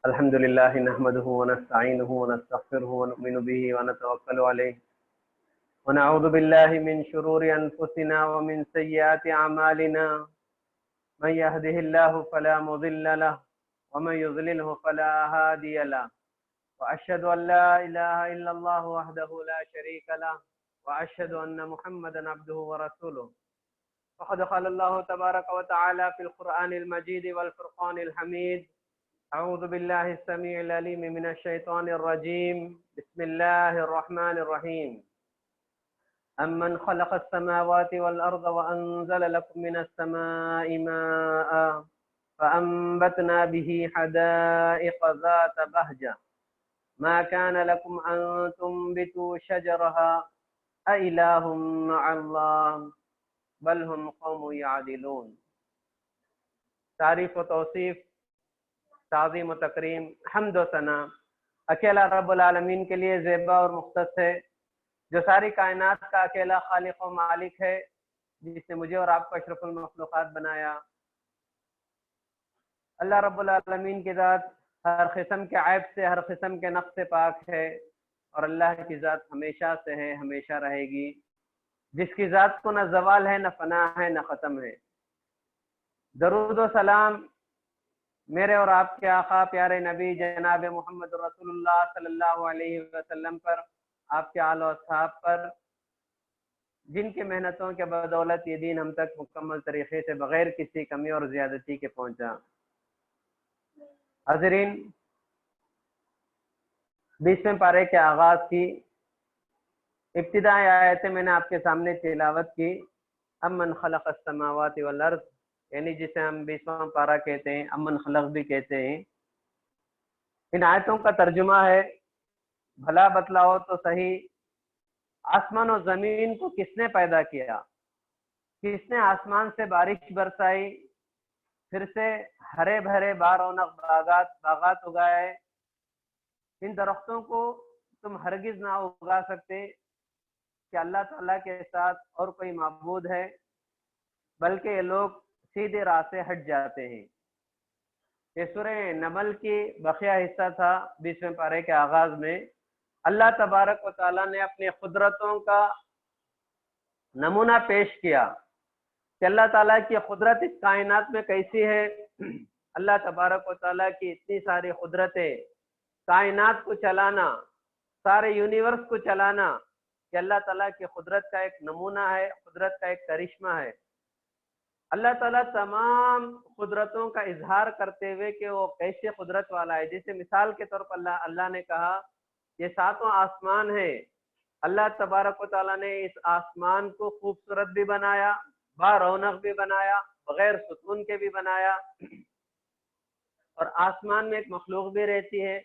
الحمد لله نحمده ونستعينه ونستغفره ونؤمن به ونتوكل عليه ونعوذ بالله من شرور أنفسنا ومن سيئات أعمالنا من يهده الله فلا مضل له ومن يضلله فلا هادي له وأشهد أن لا إله إلا الله وحده لا شريك له وأشهد أن محمدا عبده ورسوله فقد قال الله تبارك وتعالى في القرآن المجيد والفرقان الحميد أعوذ بالله السميع العليم من الشيطان الرجيم بسم الله الرحمن الرحيم أمن خلق السماوات والأرض وأنزل لكم من السماء ماء فأنبتنا به حدائق ذات بهجة ما كان لكم أن تنبتوا شجرها أإله مع الله بل هم قوم يعدلون. تعریف و توصیف، تعظیم و تکریم، حمد و ثنا اکیلا رب العالمین کے لیے زیبا اور مختص ہے، جو ساری کائنات کا اکیلا خالق و مالک ہے، جس نے مجھے اور آپ کو اشرف المخلوقات بنایا۔ اللہ رب العالمین کی ذات ہر قسم کے عیب سے، ہر قسم کے نقص سے پاک ہے، اور اللہ کی ذات ہمیشہ سے ہے، ہمیشہ رہے گی، جس کی ذات کو نہ زوال ہے، نہ فنا ہے، نہ ختم ہے۔ درود و سلام میرے اور آپ کے آقا پیارے نبی جناب محمد رسول اللہ صلی اللہ علیہ وسلم پر، آپ کے آل و اصحاب پر، جن کی محنتوں کے بدولت یہ دین ہم تک مکمل طریقے سے بغیر کسی کمی اور زیادتی کے پہنچا۔ حاضرین، 20ویں پارے کے آغاز کی ابتدائی آیتیں میں نے آپ کے سامنے تلاوت کی۔ امن خلق السماوات والارض، یعنی جسے ہم 20واں پارہ کہتے ہیں، امن خلق بھی کہتے ہیں۔ ان آیتوں کا ترجمہ ہے، بھلا بتلاؤ تو صحیح، آسمان و زمین کو کس نے پیدا کیا؟ کس نے آسمان سے بارش برسائی، پھر سے ہرے بھرے بارونق باغات اگائے؟ ان درختوں کو تم ہرگز نہ اگا سکتے کہ اللہ تعالیٰ کے ساتھ اور کوئی معبود ہے، بلکہ یہ لوگ سیدھے راہ سے ہٹ جاتے ہیں۔ یہ سورہ نمل کی بقیہ حصہ تھا 20ویں پارے کے آغاز میں۔ اللہ تبارک و تعالیٰ نے اپنی قدرتوں کا نمونہ پیش کیا کہ اللہ تعالیٰ کی قدرت اس کائنات میں کیسی ہے۔ اللہ تبارک و تعالیٰ کی اتنی ساری قدرتیں، کائنات کو چلانا، سارے یونیورس کو چلانا، کہ اللہ تعالیٰ کی قدرت کا ایک نمونہ ہے، قدرت کا ایک کرشمہ ہے۔ اللہ تعالیٰ تمام قدرتوں کا اظہار کرتے ہوئے کہ وہ کیسے قدرت والا ہے، جیسے مثال کے طور پر اللہ نے کہا یہ 7 آسمان ہے، اللہ تبارک و تعالیٰ نے اس آسمان کو خوبصورت بھی بنایا، با رونق بھی بنایا، بغیر ستون کے بھی بنایا، اور آسمان میں ایک مخلوق بھی رہتی ہے۔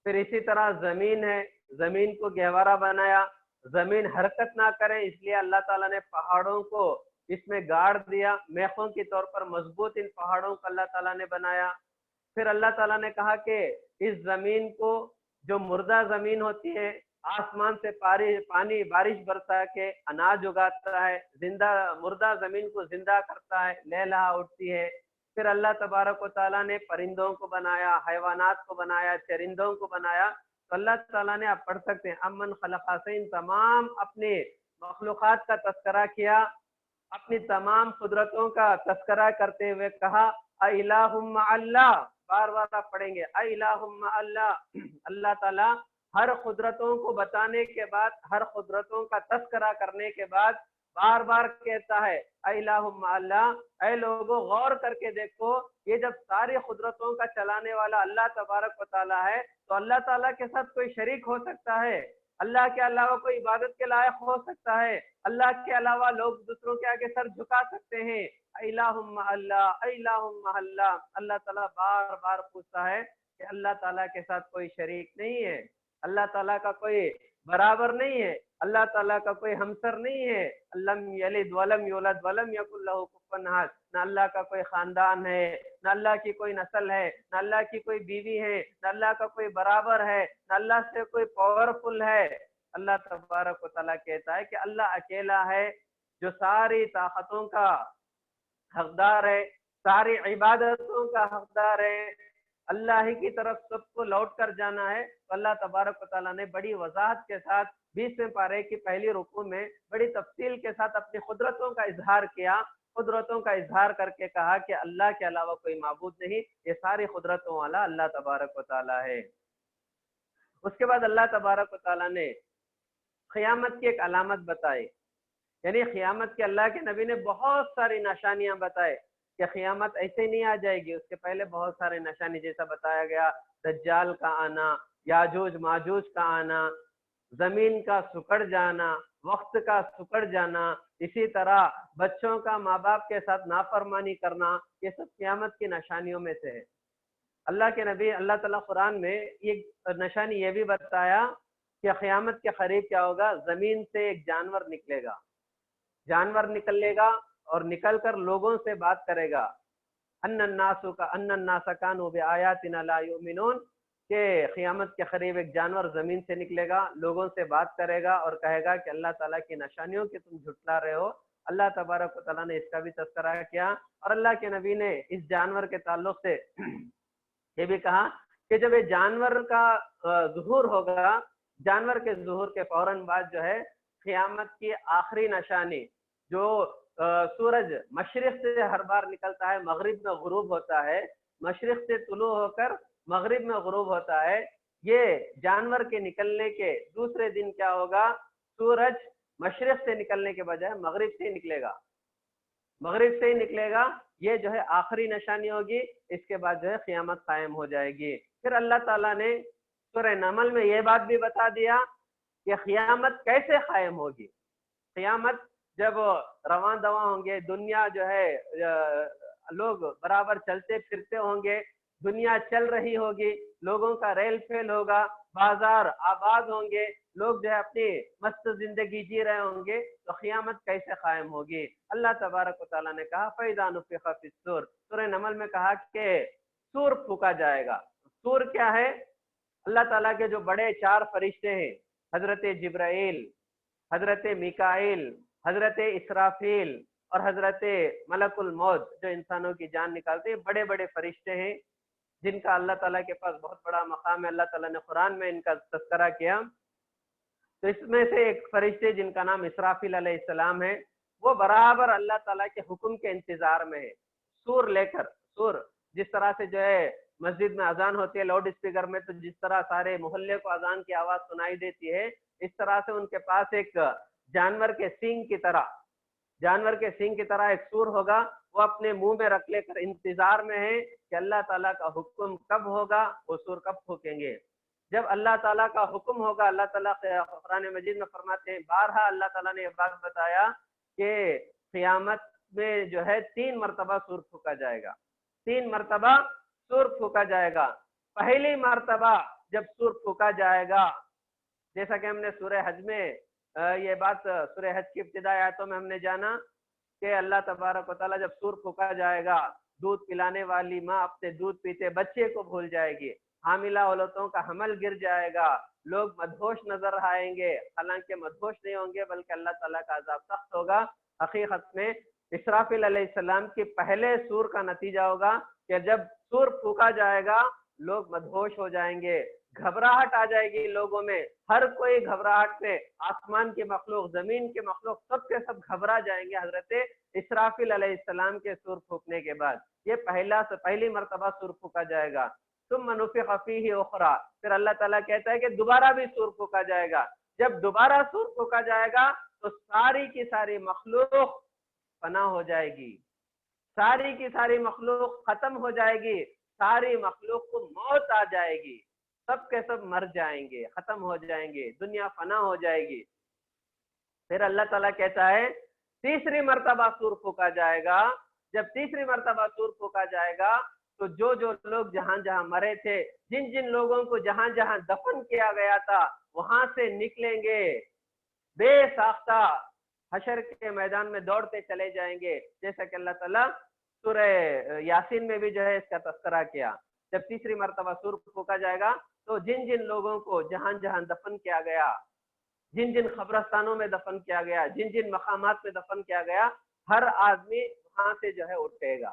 پھر اسی طرح زمین ہے، زمین کو گہوارہ بنایا، زمین حرکت نہ کرے اس لیے اللہ تعالیٰ نے پہاڑوں کو اس میں گاڑ دیا، میخوں کے طور پر مضبوط ان پہاڑوں کو اللہ تعالیٰ نے بنایا۔ پھر اللہ تعالیٰ نے کہا کہ اس زمین کو، جو مردہ زمین ہوتی ہے، آسمان سے پانی بارش برسا کے اناج اگاتا ہے، مردہ زمین کو زندہ کرتا ہے، لہلہا اٹھتی ہے۔ پھر اللہ تبارک و تعالیٰ نے پرندوں کو بنایا، حیوانات کو بنایا، چرندوں کو بنایا۔ تو اللہ تعالیٰ نے، آپ پڑھ سکتے ہیں، امن خلقا سے ان تمام اپنے مخلوقات کا تذکرہ کیا، اپنی تمام قدرتوں کا تذکرہ کرتے ہوئے کہا اِلٰہٌ مع اللہ، بار بار آپ پڑھیں گے اِلٰہٌ مع اللہ۔ اللہ تعالیٰ ہر قدرتوں کو بتانے کے بعد، ہر قدرتوں کا تذکرہ کرنے کے بعد بار بار کہتا ہے اِلٰہٌ مع اللہ۔ اے لوگوں، غور کر کے دیکھو، یہ جب ساری قدرتوں کا چلانے والا اللہ تبارک و تعالیٰ ہے تو اللہ تعالیٰ کے ساتھ کوئی شریک ہو سکتا ہے؟ اللہ کے علاوہ کوئی عبادت کے لائق ہو سکتا ہے؟ اللہ کے علاوہ لوگ دوسروں کے آگے سر جھکا سکتے ہیں؟ اِلٰہٌ مع اللہ، اِلٰہٌ مع اللہ۔ اللہ تعالیٰ بار بار پوچھتا ہے کہ اللہ تعالیٰ کے ساتھ کوئی شریک نہیں ہے، اللہ تعالیٰ کا کوئی برابر نہیں ہے، اللہ تعالیٰ کا کوئی ہمسر نہیں ہے۔ لم یلد ولم یولد ولم یکن لہ کفوا احد۔ نہ اللہ کا کوئی خاندان ہے، نہ اللہ کی کوئی نسل ہے، نہ اللہ کی کوئی بیوی ہے، نہ اللہ کا کوئی برابر ہے، نہ اللہ سے کوئی پاورفل ہے۔ اللہ تبارک و تعالیٰ کہتا ہے کہ اللہ اکیلا ہے جو ساری طاقتوں کا حقدار ہے، ساری عبادتوں کا حقدار ہے، اللہ ہی کی طرف سب کو لوٹ کر جانا ہے، تو اللہ تبارک و تعالیٰ نے بڑی وضاحت کے ساتھ 20ویں پارے کی پہلی رکوع میں بڑی تفصیل کے ساتھ اپنی قدرتوں کا اظہار کیا، قدرتوں کا اظہار کر کے کہا کہ اللہ کے علاوہ کوئی معبود نہیں، یہ ساری قدرتوں والا اللہ تبارک و تعالیٰ ہے۔ اس کے بعد اللہ تبارک و تعالیٰ نے قیامت کی ایک علامت بتائی، یعنی قیامت کے اللہ کے نبی نے بہت ساری نشانیاں بتائے کہ قیامت ایسے نہیں آ جائے گی، اس کے پہلے بہت سارے نشانی جیسا بتایا گیا، دجال کا آنا، یاجوج ماجوج کا آنا، زمین کا سکڑ جانا، وقت کا سکڑ جانا، اسی طرح بچوں کا ماں باپ کے ساتھ نافرمانی کرنا، یہ سب قیامت کی نشانیوں میں سے ہے۔ اللہ کے نبی اللہ تعالیٰ قرآن میں ایک نشانی یہ بھی بتایا کہ قیامت کے قریب کیا ہوگا، زمین سے ایک جانور نکلے گا، جانور نکلے گا اور نکل کر لوگوں سے بات کرے گا، ان الناس کانوا بآیاتنا لا یؤمنون، کہ قیامت کے قریب ایک جانور زمین سے نکلے گا، لوگوں سے بات کرے گا اور کہے گا کہ اللہ تعالیٰ کی نشانیوں کی تم جھٹلا رہے ہو۔ اللہ تبارک و تعالیٰ نے اس کا بھی تذکرہ کیا، اور اللہ کے نبی نے اس جانور کے تعلق سے یہ بھی کہا کہ جب یہ جانور کا ظہور ہوگا، جانور کے ظہور کے فوراً بعد جو ہے قیامت کی آخری نشانی، جو سورج مشرق سے ہر بار نکلتا ہے، مغرب میں غروب ہوتا ہے، مشرق سے طلوع ہو کر مغرب میں غروب ہوتا ہے، یہ جانور کے نکلنے کے دوسرے دن کیا ہوگا، سورج مشرق سے نکلنے کے بجائے مغرب سے ہی نکلے گا، مغرب سے ہی نکلے گا، یہ جو ہے آخری نشانی ہوگی، اس کے بعد جو ہے قیامت قائم ہو جائے گی۔ پھر اللہ تعالیٰ نے سورہ نمل میں یہ بات بھی بتا دیا کہ قیامت کیسے قائم ہوگی، قیامت جب رواں دواں ہوں گے، دنیا جو ہے لوگ برابر چلتے پھرتے ہوں گے، دنیا چل رہی ہوگی، لوگوں کا ریل فیل ہوگا، بازار آباد ہوں گے، لوگ جو ہے اپنی مست زندگی جی رہے ہوں گے، تو قیامت کیسے قائم ہوگی؟ اللہ تبارک و تعالیٰ نے کہا فَإِذَا نُفِخَ فِي الصُّورِ، سورہ نمل میں کہا کہ سور پھونکا جائے گا۔ سور کیا ہے؟ اللہ تعالیٰ کے جو بڑے 4 فرشتے ہیں، حضرت جبرائیل، حضرت میکائیل، حضرت اسرافیل اور حضرت ملک الموت، جو انسانوں کی جان نکالتے ہیں، بڑے بڑے فرشتے ہیں جن کا اللہ تعالیٰ کے پاس بہت بڑا مقام ہے، اللہ تعالیٰ نے قرآن میں ان کا تذکرہ کیا۔ تو اس میں سے ایک فرشتے جن کا نام اسرافیل علیہ السلام ہے، وہ برابر اللہ تعالیٰ کے حکم کے انتظار میں ہے، سور لے کر، سور جس طرح سے جو ہے مسجد میں اذان ہوتی ہے لاؤڈ اسپیکر میں، تو جس طرح سارے محلے کو اذان کی آواز سنائی دیتی ہے، اس طرح سے ان کے پاس ایک جانور کے سینگ کی طرح، جانور کے سینگ کی طرح ایک سور ہوگا، وہ اپنے منہ میں رکھ لے کر انتظار میں ہے کہ اللہ تعالیٰ کا حکم کب ہوگا، وہ سور کب پھونکیں گے۔ جب اللہ تعالیٰ کا حکم ہوگا، اللہ تعالیٰ قرآن مجید میں فرماتے ہیں، بارہا اللہ تعالیٰ نے یہ بات بتایا کہ قیامت میں جو ہے 3 مرتبہ سور پھونکا جائے گا، 3 مرتبہ سور پھونکا جائے گا۔ پہلی مرتبہ جب سور پھونکا جائے گا، جیسا کہ ہم نے سورہ حج میں یہ بات سورہ حج کی ابتدائی آیتوں میں ہم نے جانا کہ اللہ تبارک و تعالیٰ جب سور پھونکا جائے گا، دودھ پلانے والی ماں اپنے دودھ پیتے بچے کو بھول جائے گی، حاملہ عورتوں کا حمل گر جائے گا، لوگ مدہوش نظر آئیں گے، حالانکہ مدہوش نہیں ہوں گے بلکہ اللہ تعالیٰ کا عذاب سخت ہوگا۔ حقیقت میں اسرافیل علیہ السلام کی پہلے سور کا نتیجہ ہوگا کہ جب سور پھونکا جائے گا لوگ مدہوش ہو جائیں گے، گھبراہٹ آ جائے گی لوگوں میں، ہر کوئی گھبراہٹ میں، آسمان کے مخلوق، زمین کے مخلوق، سب کے سب گھبرا جائیں گے حضرت اسرافیل علیہ السلام کے سور پھونکنے کے بعد۔ یہ پہلی مرتبہ سور پھونکا جائے گا۔ ثم نفخ فیہ اخری، پھر اللہ تعالیٰ کہتا ہے کہ دوبارہ بھی سور پھونکا جائے گا۔ جب دوبارہ سور پھونکا جائے گا تو ساری کی ساری مخلوق فنا ہو جائے گی، ساری کی ساری مخلوق ختم ہو جائے گی، ساری مخلوق کو موت آ جائے گی، سب کے سب مر جائیں گے، ختم ہو جائیں گے، دنیا فنا ہو جائے گی۔ پھر اللہ تعالیٰ کہتا ہے تیسری مرتبہ سور پھونکا جائے گا۔ جب تیسری مرتبہ سور پھونکا جائے گا تو جو لوگ جہاں جہاں مرے تھے، جن جن لوگوں کو جہاں جہاں دفن کیا گیا تھا، وہاں سے نکلیں گے، بے ساختہ حشر کے میدان میں دوڑتے چلے جائیں گے، جیسا کہ اللہ تعالیٰ سورہ یاسین میں بھی جو ہے اس کا تذکرہ کیا۔ جب تیسری مرتبہ سور پھونکا جائے گا تو جن جن لوگوں کو جہاں جہاں دفن کیا گیا، جن جن قبرستانوں میں دفن کیا گیا، جن جن مقامات میں دفن کیا گیا، ہر آدمی وہاں سے جو ہے اٹھے گا،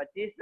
25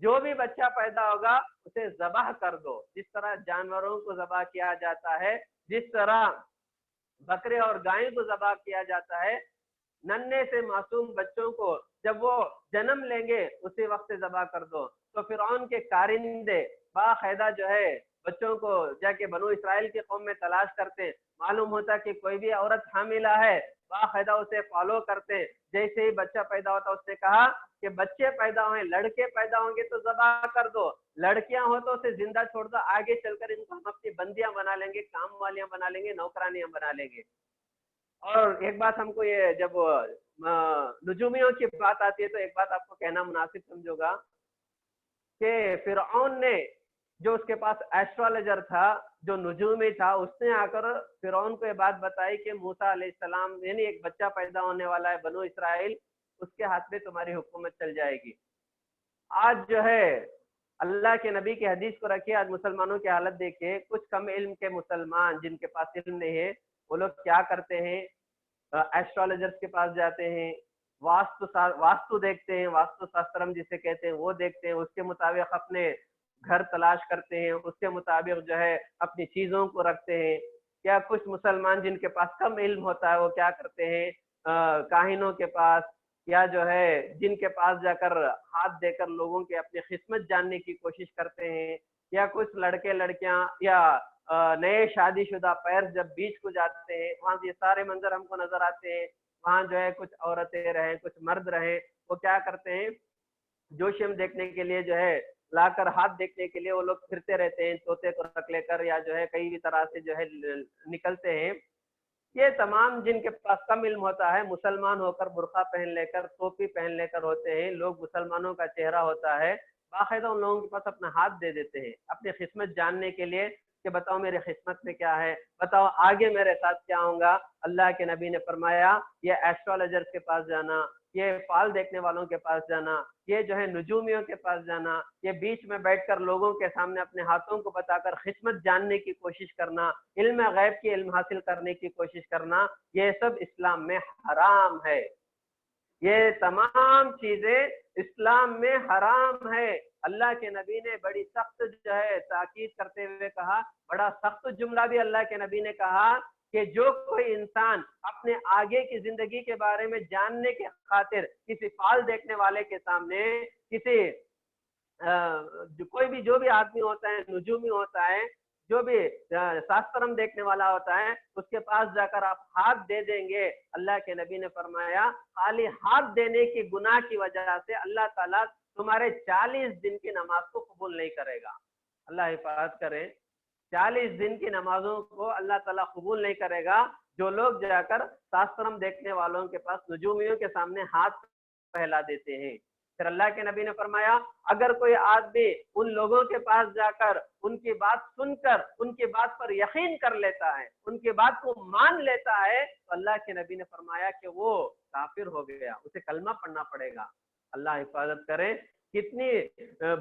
جو بھی بچہ پیدا ہوگا اسے ذبح کر دو، جس طرح جانوروں کو ذبح کیا جاتا ہے، جس طرح بکرے اور گائے کو ذبح کیا جاتا ہے، ننھے سے معصوم بچوں کو جب وہ جنم لیں گے اسی وقت ذبح کر دو۔ تو فرعون کے کارندے باقاعدہ جو ہے بچوں کو جا کے بنو اسرائیل کی قوم میں تلاش کرتے، معلوم ہوتا کہ کوئی بھی عورت حاملہ ہے، باقاعدہ اسے فالو کرتے، جیسے ہی بچہ پیدا ہوتا اس نے کہا کہ بچے پیدا ہوئے، لڑکے پیدا ہوں گے تو ذبح کر دو، لڑکیاں ہو تو اسے زندہ چھوڑ دو، آگے چل کر ان کو ہم اپنی بندیاں بنا لیں گے، کام والیاں بنا لیں گے، نوکرانیاں بنا لیں گے۔ اور ایک بات ہم کو یہ جب نجومیوں کی بات آتی ہے تو ایک بات آپ کو کہنا مناسب سمجھو گا کہ فرعون نے جو اس کے پاس ایسٹرالوجر تھا، جو نجومی تھا، اس نے آ کر فرعون کو یہ بات بتائی کہ موسیٰ علیہ السلام یعنی ایک بچہ پیدا ہونے والا ہے بنو اسرائیل، اس کے ہاتھ میں تمہاری حکومت چل جائے گی۔ آج جو ہے اللہ کے نبی کی حدیث کو رکھیے، آج مسلمانوں کی حالت دیکھیے، کچھ کم علم کے مسلمان جن کے پاس علم نہیں ہے وہ لوگ کیا کرتے ہیں، ایسٹرالوجرز کے پاس جاتے ہیں، واسطو دیکھتے ہیں، واسطو شاسترم جسے کہتے ہیں وہ دیکھتے ہیں، اس کے مطابق اپنے گھر تلاش کرتے ہیں، اس کے مطابق جو ہے اپنی چیزوں کو رکھتے ہیں۔ یا کچھ مسلمان جن کے پاس کم علم ہوتا ہے وہ کیا کرتے ہیں، کاہنوں کے پاس یا جو ہے جن کے پاس جا کر ہاتھ دے کر لوگوں کے اپنی قسمت جاننے کی کوشش کرتے ہیں، یا کچھ لڑکے لڑکیاں یا نئے شادی شدہ پیر جب بیچ کو جاتے ہیں وہاں یہ سارے منظر ہم کو نظر آتے ہیں، وہاں جو ہے کچھ عورتیں رہیں کچھ مرد رہیں، وہ کیا کرتے ہیں جوشم دیکھنے کے لیے جو ہے لا کر ہاتھ دیکھنے کے لیے وہ لوگ پھرتے رہتے ہیں، طوطے کو رکھ لے کر یا جو ہے کئی بھی طرح سے جو ہے نکلتے ہیں۔ یہ تمام جن کے پاس کم علم ہوتا ہے، مسلمان ہو کر برقع پہن لے کر ٹوپی پہن لے کر ہوتے ہیں، لوگ مسلمانوں کا چہرہ ہوتا ہے، باقاعدہ ان لوگوں کے پاس اپنا ہاتھ دے دیتے ہیں اپنی قسمت جاننے کے لیے کہ بتاؤ میرے قسمت میں کیا ہے، بتاؤ آگے میرے ساتھ کیا ہوگا۔ اللہ کے نبی نے فرمایا یہ ایسٹرالوجرز کے پاس جانا، یہ فال دیکھنے والوں کے پاس جانا، یہ جو ہے نجومیوں کے پاس جانا، یہ بیچ میں بیٹھ کر لوگوں کے سامنے اپنے ہاتھوں کو بتا کر قسمت جاننے کی کوشش کرنا، علم غیب کی علم حاصل کرنے کی کوشش کرنا، یہ سب اسلام میں حرام ہے۔ یہ تمام چیزیں اسلام میں حرام ہے۔ اللہ کے نبی نے بڑی سخت جو ہے تاکید کرتے ہوئے کہا، بڑا سخت جملہ بھی اللہ کے نبی نے کہا کہ جو کوئی انسان اپنے آگے کی زندگی کے بارے میں جاننے کے خاطر کسی فال دیکھنے والے کے سامنے کسی کوئی بھی جو بھی آدمی ہوتا ہے، نجومی ہوتا ہے، جو بھی شاسترم دیکھنے والا ہوتا ہے، اس کے پاس جا کر آپ ہاتھ دے دیں گے، اللہ کے نبی نے فرمایا خالی ہاتھ دینے کی گناہ کی وجہ سے اللہ تعالیٰ تمہارے 40 دن کی نماز کو قبول نہیں کرے گا۔ اللہ حفاظت کرے، 40 دن کی نمازوں کو اللہ تعالیٰ قبول نہیں کرے گا جو لوگ جا کر شاسترم دیکھنے والوں کے پاس نجومیوں کے سامنے ہاتھ پھیلا دیتے ہیں۔ پھر اللہ کے نبی نے فرمایا اگر کوئی آدمی ان لوگوں کے پاس جا کر ان کی بات سن کر ان کی بات پر یقین کر لیتا ہے، ان کی بات کو مان لیتا ہے، تو اللہ کے نبی نے فرمایا کہ وہ کافر ہو گیا، اسے کلمہ پڑھنا پڑے گا۔ اللہ حفاظت کرے، کتنی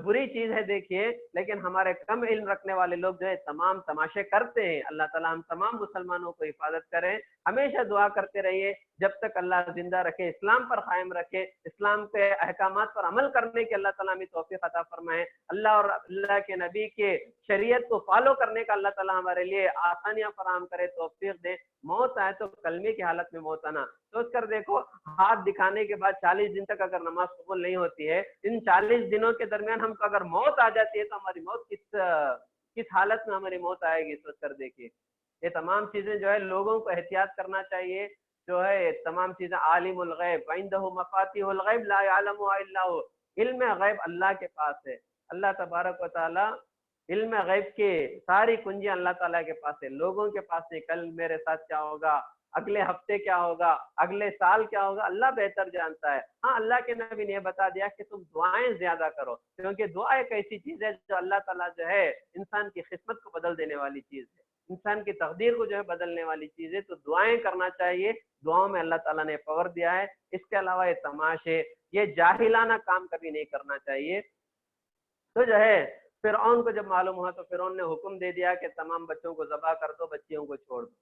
بری چیز ہے دیکھیے، لیکن ہمارے کم علم رکھنے والے لوگ جو ہے تمام تماشے کرتے ہیں۔ اللہ تعالیٰ ہم تمام مسلمانوں کو حفاظت کرے، ہمیشہ دعا کرتے رہیے جب تک اللہ زندہ رکھے، اسلام پر قائم رکھے، اسلام کے احکامات پر عمل کرنے کے اللہ تعالیٰ ہمیں توفیق عطا فرمائے، اللہ اور اللہ کے نبی کے شریعت کو فالو کرنے کا اللہ تعالیٰ ہمارے لیے آسانیاں فراہم کرے، توفیق دے۔ موت آئے تو کلمے کی حالت میں موت آنا، سوچ کر دیکھو ہاتھ دکھانے کے بعد 40 دن تک اگر نماز قبول نہیں ہوتی ہے، ان 40 دنوں کے درمیان ہم کو اگر موت آ جاتی ہے تو ہماری موت کس حالت میں ہماری موت آئے گی، سوچ کر دیکھیے۔ یہ تمام چیزیں جو ہے لوگوں کو احتیاط کرنا چاہیے، جو ہے تمام چیزیں عالم الغیب وعندہ مفاتیح الغیب لا یعلمها الا هو، علم غیب اللہ کے پاس ہے، اللہ تبارک و تعالی علم غیب کی ساری کنجیاں اللہ تعالیٰ کے پاس ہے، لوگوں کے پاس نہیں۔ کل میرے ساتھ کیا ہوگا، اگلے ہفتے کیا ہوگا، اگلے سال کیا ہوگا، اللہ بہتر جانتا ہے۔ ہاں اللہ کے نبی نے یہ بتا دیا کہ تم دعائیں زیادہ کرو، کیونکہ دعا ایک ایسی چیز ہے جو اللہ تعالیٰ جو ہے انسان کی قسمت کو بدل دینے والی چیز ہے، انسان کی تقدیر کو جو ہے بدلنے والی چیز ہے، تو دعائیں کرنا چاہیے، دعاؤں میں اللہ تعالیٰ نے پاور دیا ہے۔ اس کے علاوہ یہ تماشے، یہ جاہلانہ کام کبھی نہیں کرنا چاہیے۔ تو جو ہے فرعون کو جب معلوم ہوا تو فرعون نے حکم دے دیا کہ تمام بچوں کو ذبح کر دو، بچیوں کو چھوڑ دو۔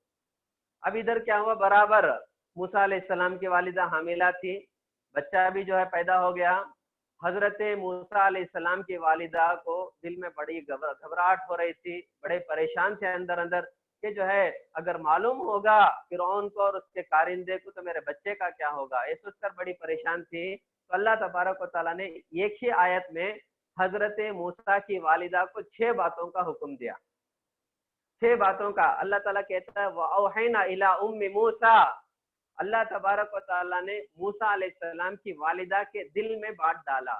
اب ادھر کیا ہوا، برابر موسیٰ علیہ السلام کی والدہ حاملہ تھی، بچہ بھی جو ہے پیدا ہو گیا، حضرت موسیٰ علیہ السلام کی والدہ کو دل میں بڑی گھبراہٹ ہو رہی تھی، بڑے پریشان تھے اندر اندر کہ جو ہے اگر معلوم ہوگا فرعون کو اور اس کے کارندے کو تو میرے بچے کا کیا ہوگا، یہ سوچ کر بڑی پریشان تھی۔ تو اللہ تبارک و تعالیٰ نے ایک ہی آیت میں حضرت موسیٰ کی والدہ کو 6 باتوں کا حکم دیا، 6 باتوں کا۔ اللہ تعالیٰ کہتا ہے وَأَوْحَيْنَا إِلَىٰ أُمِّ مُوسَىٰ، اللہ تبارک و تعالیٰ نے موسیٰ علیہ السلام کی والدہ کے دل میں بات ڈالا۔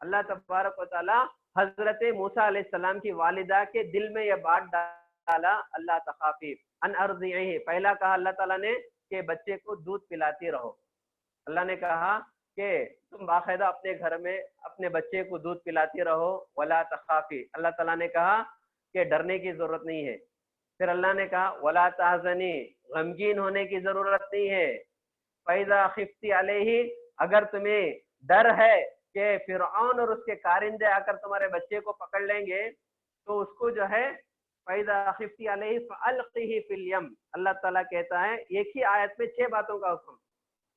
اللہ تبارک و تعالیٰ حضرت موسیٰ علیہ السلام کی والدہ کے دل میں یہ بات ڈالا، اللہ تخافی ان ارضعیہ، پہلا کہا اللہ تعالیٰ نے کہ بچے کو دودھ پلاتی رہو۔ اللہ نے کہا کہ تم باقاعدہ اپنے گھر میں اپنے بچے کو دودھ پلاتی رہو، ولا تخافی، اللہ تعالیٰ نے کہا کہ ڈرنے کی ضرورت نہیں ہے۔ پھر اللہ نے کہا ولا تحزنی، غمگین ہونے کی ضرورت نہیں ہے۔ فَإِذَا خِفْتِ عَلَيْهِ، اگر تمہیں ڈر ہے کہ فرعون اور اس کے کارندے آ کر تمہارے بچے کو پکڑ لیں گے تو اس کو جو ہے فَإِذَا خِفْتِ عَلَيْهِ فَأَلْقِهِ فِي الْيَمِّ، اللہ تعالیٰ کہتا ہے ایک ہی آیت میں 6 باتوں کا حکم،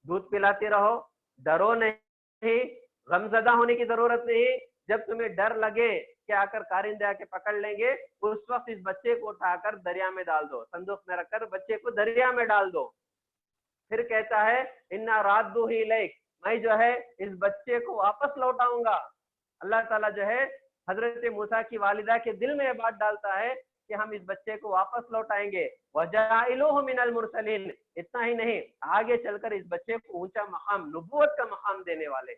دودھ پلاتے رہو، ڈرو نہیں، غم زدہ ہونے کی ضرورت نہیں۔ جب تمہیں ڈر لگے کہ آ کر کارندے آ کے پکڑ لیں گے اس وقت اس بچے کو اٹھا کر دریا میں ڈال دو، صندوق میں رکھ کر بچے کو دریا میں ڈال دو۔ پھر کہتا ہے اِنَّا رَادُّهُ إِلَيْكَ، میں جو ہے اس بچے کو واپس لوٹاؤں گا۔ اللہ تعالیٰ جو ہے حضرت موسیٰ کی والدہ کے دل میں یہ بات ڈالتا ہے کہ ہم اس بچے کو واپس لوٹائیں گے۔ وَجَاعِلُوهُ مِنَ الْمُرْسَلِينَ، اتنا ہی نہیں، آگے چل کر اس بچے کو اونچا مقام، نبوت کا مقام دینے والے۔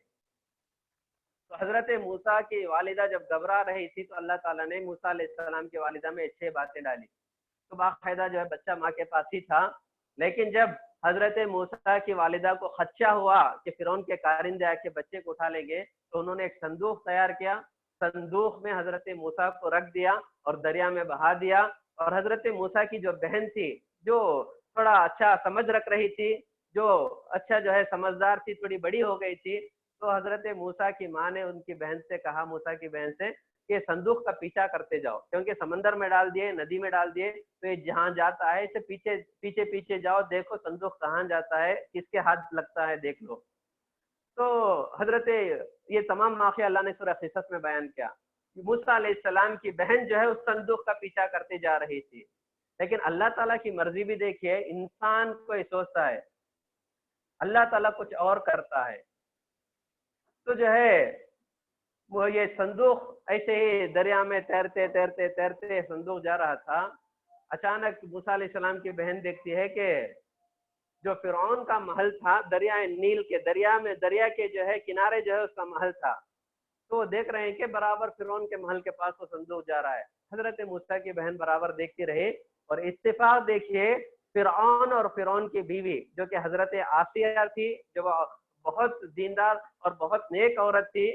تو حضرت موسیٰ کی والدہ جب گھبرا رہی تھی تو اللہ تعالیٰ نے موسیٰ علیہ السلام کی والدہ میں 6 باتیں ڈالی۔ تو باقاعدہ جو ہے بچہ ماں کے پاس ہی تھا، لیکن جب حضرت موسیٰ کی والدہ کو خدشہ ہوا کہ فرعون کے کارندے آ کے بچے کو اٹھا لیں گے تو انہوں نے ایک صندوق تیار کیا، صندوق میں حضرت موسیٰ کو رکھ دیا اور دریا میں بہا دیا۔ اور حضرت موسیٰ کی جو بہن تھی جو تھوڑا اچھا سمجھ رکھ رہی تھی، جو اچھا جو ہے سمجھدار تھی، تھوڑی بڑی ہو گئی تھی، تو حضرت موسیٰ کی ماں نے ان کی بہن سے کہا، موسیٰ کی بہن سے، کہ صندوق کا پیچھا کرتے جاؤ، کیونکہ سمندر میں ڈال دیے، ندی میں ڈال دیے تو یہ جہاں جاتا ہے اسے پیچھے پیچھے پیچھے جاؤ، دیکھو صندوق کہاں جاتا ہے، کس کے ہاتھ لگتا ہے، دیکھ لو۔ تو حضرت یہ تمام واقعہ اللہ نے سورہ قصص میں بیان کیا۔ موسیٰ علیہ السلام کی بہن جو ہے اس صندوق کا پیچھا کرتے جا رہی تھی، لیکن اللہ تعالیٰ کی مرضی بھی دیکھیے، انسان کوئی سوچتا ہے، اللہ تعالیٰ کچھ اور کرتا ہے۔ تو جو ہے وہ یہ صندوق ایسے ہی دریا میں تیرتے تیرتے تیرتے صندوق جا رہا تھا، اچانک موسیٰ علیہ السلام کی بہن دیکھتی ہے کہ جو فرعون کا محل تھا دریائے نیل کے دریا کے جو ہے کنارے جو ہے اس کا محل تھا، تو وہ دیکھ رہے ہیں کہ برابر فرعون کے محل کے پاس وہ صندوق جا رہا ہے۔ حضرت موسیٰ کی بہن برابر دیکھتی رہی، اور اتفاق دیکھیے فرعون اور فرعون کی بیوی جو کہ حضرت آسیہ تھی، جو بہت دیندار اور بہت نیک عورت تھی،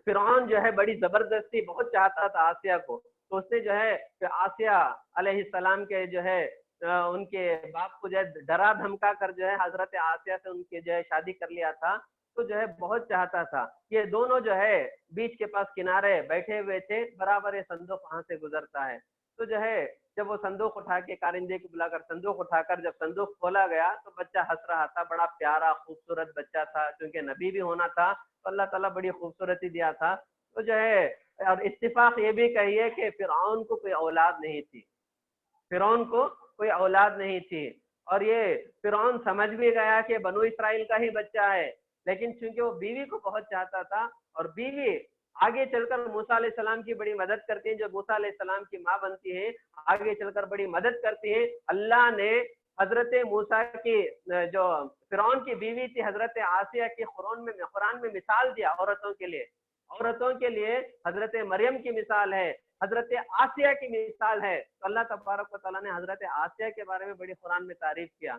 فرعون جو ہے بڑی زبردستی بہت چاہتا تھا آسیہ کو، تو اس نے جو ہے آسیہ علیہ السلام کے جو ہے ان کے باپ کو جو ہے ڈرا دھمکا کر جو ہے حضرت آسیہ سے ان کی جو ہے شادی کر لیا تھا۔ تو جو ہے بہت چاہتا تھا، یہ دونوں جو ہے بیچ کے پاس کنارے بیٹھے ہوئے تھے، برابر یہ صندوق وہاں سے گزرتا ہے۔ تو جو ہے جب وہ صندوق اٹھا کے کارندے کو بلا کر صندوق اٹھا کر جب صندوق کھولا گیا تو بچہ ہنس رہا تھا، بڑا پیارا خوبصورت بچہ تھا، کیونکہ نبی بھی ہونا تھا تو اللہ تعالیٰ بڑی خوبصورتی دیا تھا۔ تو جو ہے اور اتفاق یہ بھی کہیے کہ فرعون کو کوئی اولاد نہیں تھی، فرعون کو کوئی اولاد نہیں تھی، اور یہ فرعون سمجھ بھی گیا کہ بنو اسرائیل کا ہی بچہ ہے، لیکن چونکہ وہ بیوی کو بہت چاہتا تھا، اور بیوی آگے چل کر موسیٰ علیہ السلام کی بڑی مدد کرتی ہیں، جو موسیٰ علیہ السلام کی ماں بنتی ہیں، آگے چل کر بڑی مدد کرتی ہیں۔ اللہ نے حضرت موسیٰ کی جو فرعون کی بیوی تھی حضرت آسیہ کی قرآن میں مثال دیا عورتوں کے لیے حضرت مریم کی مثال ہے، حضرت آسیہ کی مثال ہے۔ تو اللہ تبارک و تعالیٰ نے حضرت آسیہ کے بارے میں بڑی قرآن میں تعریف کیا۔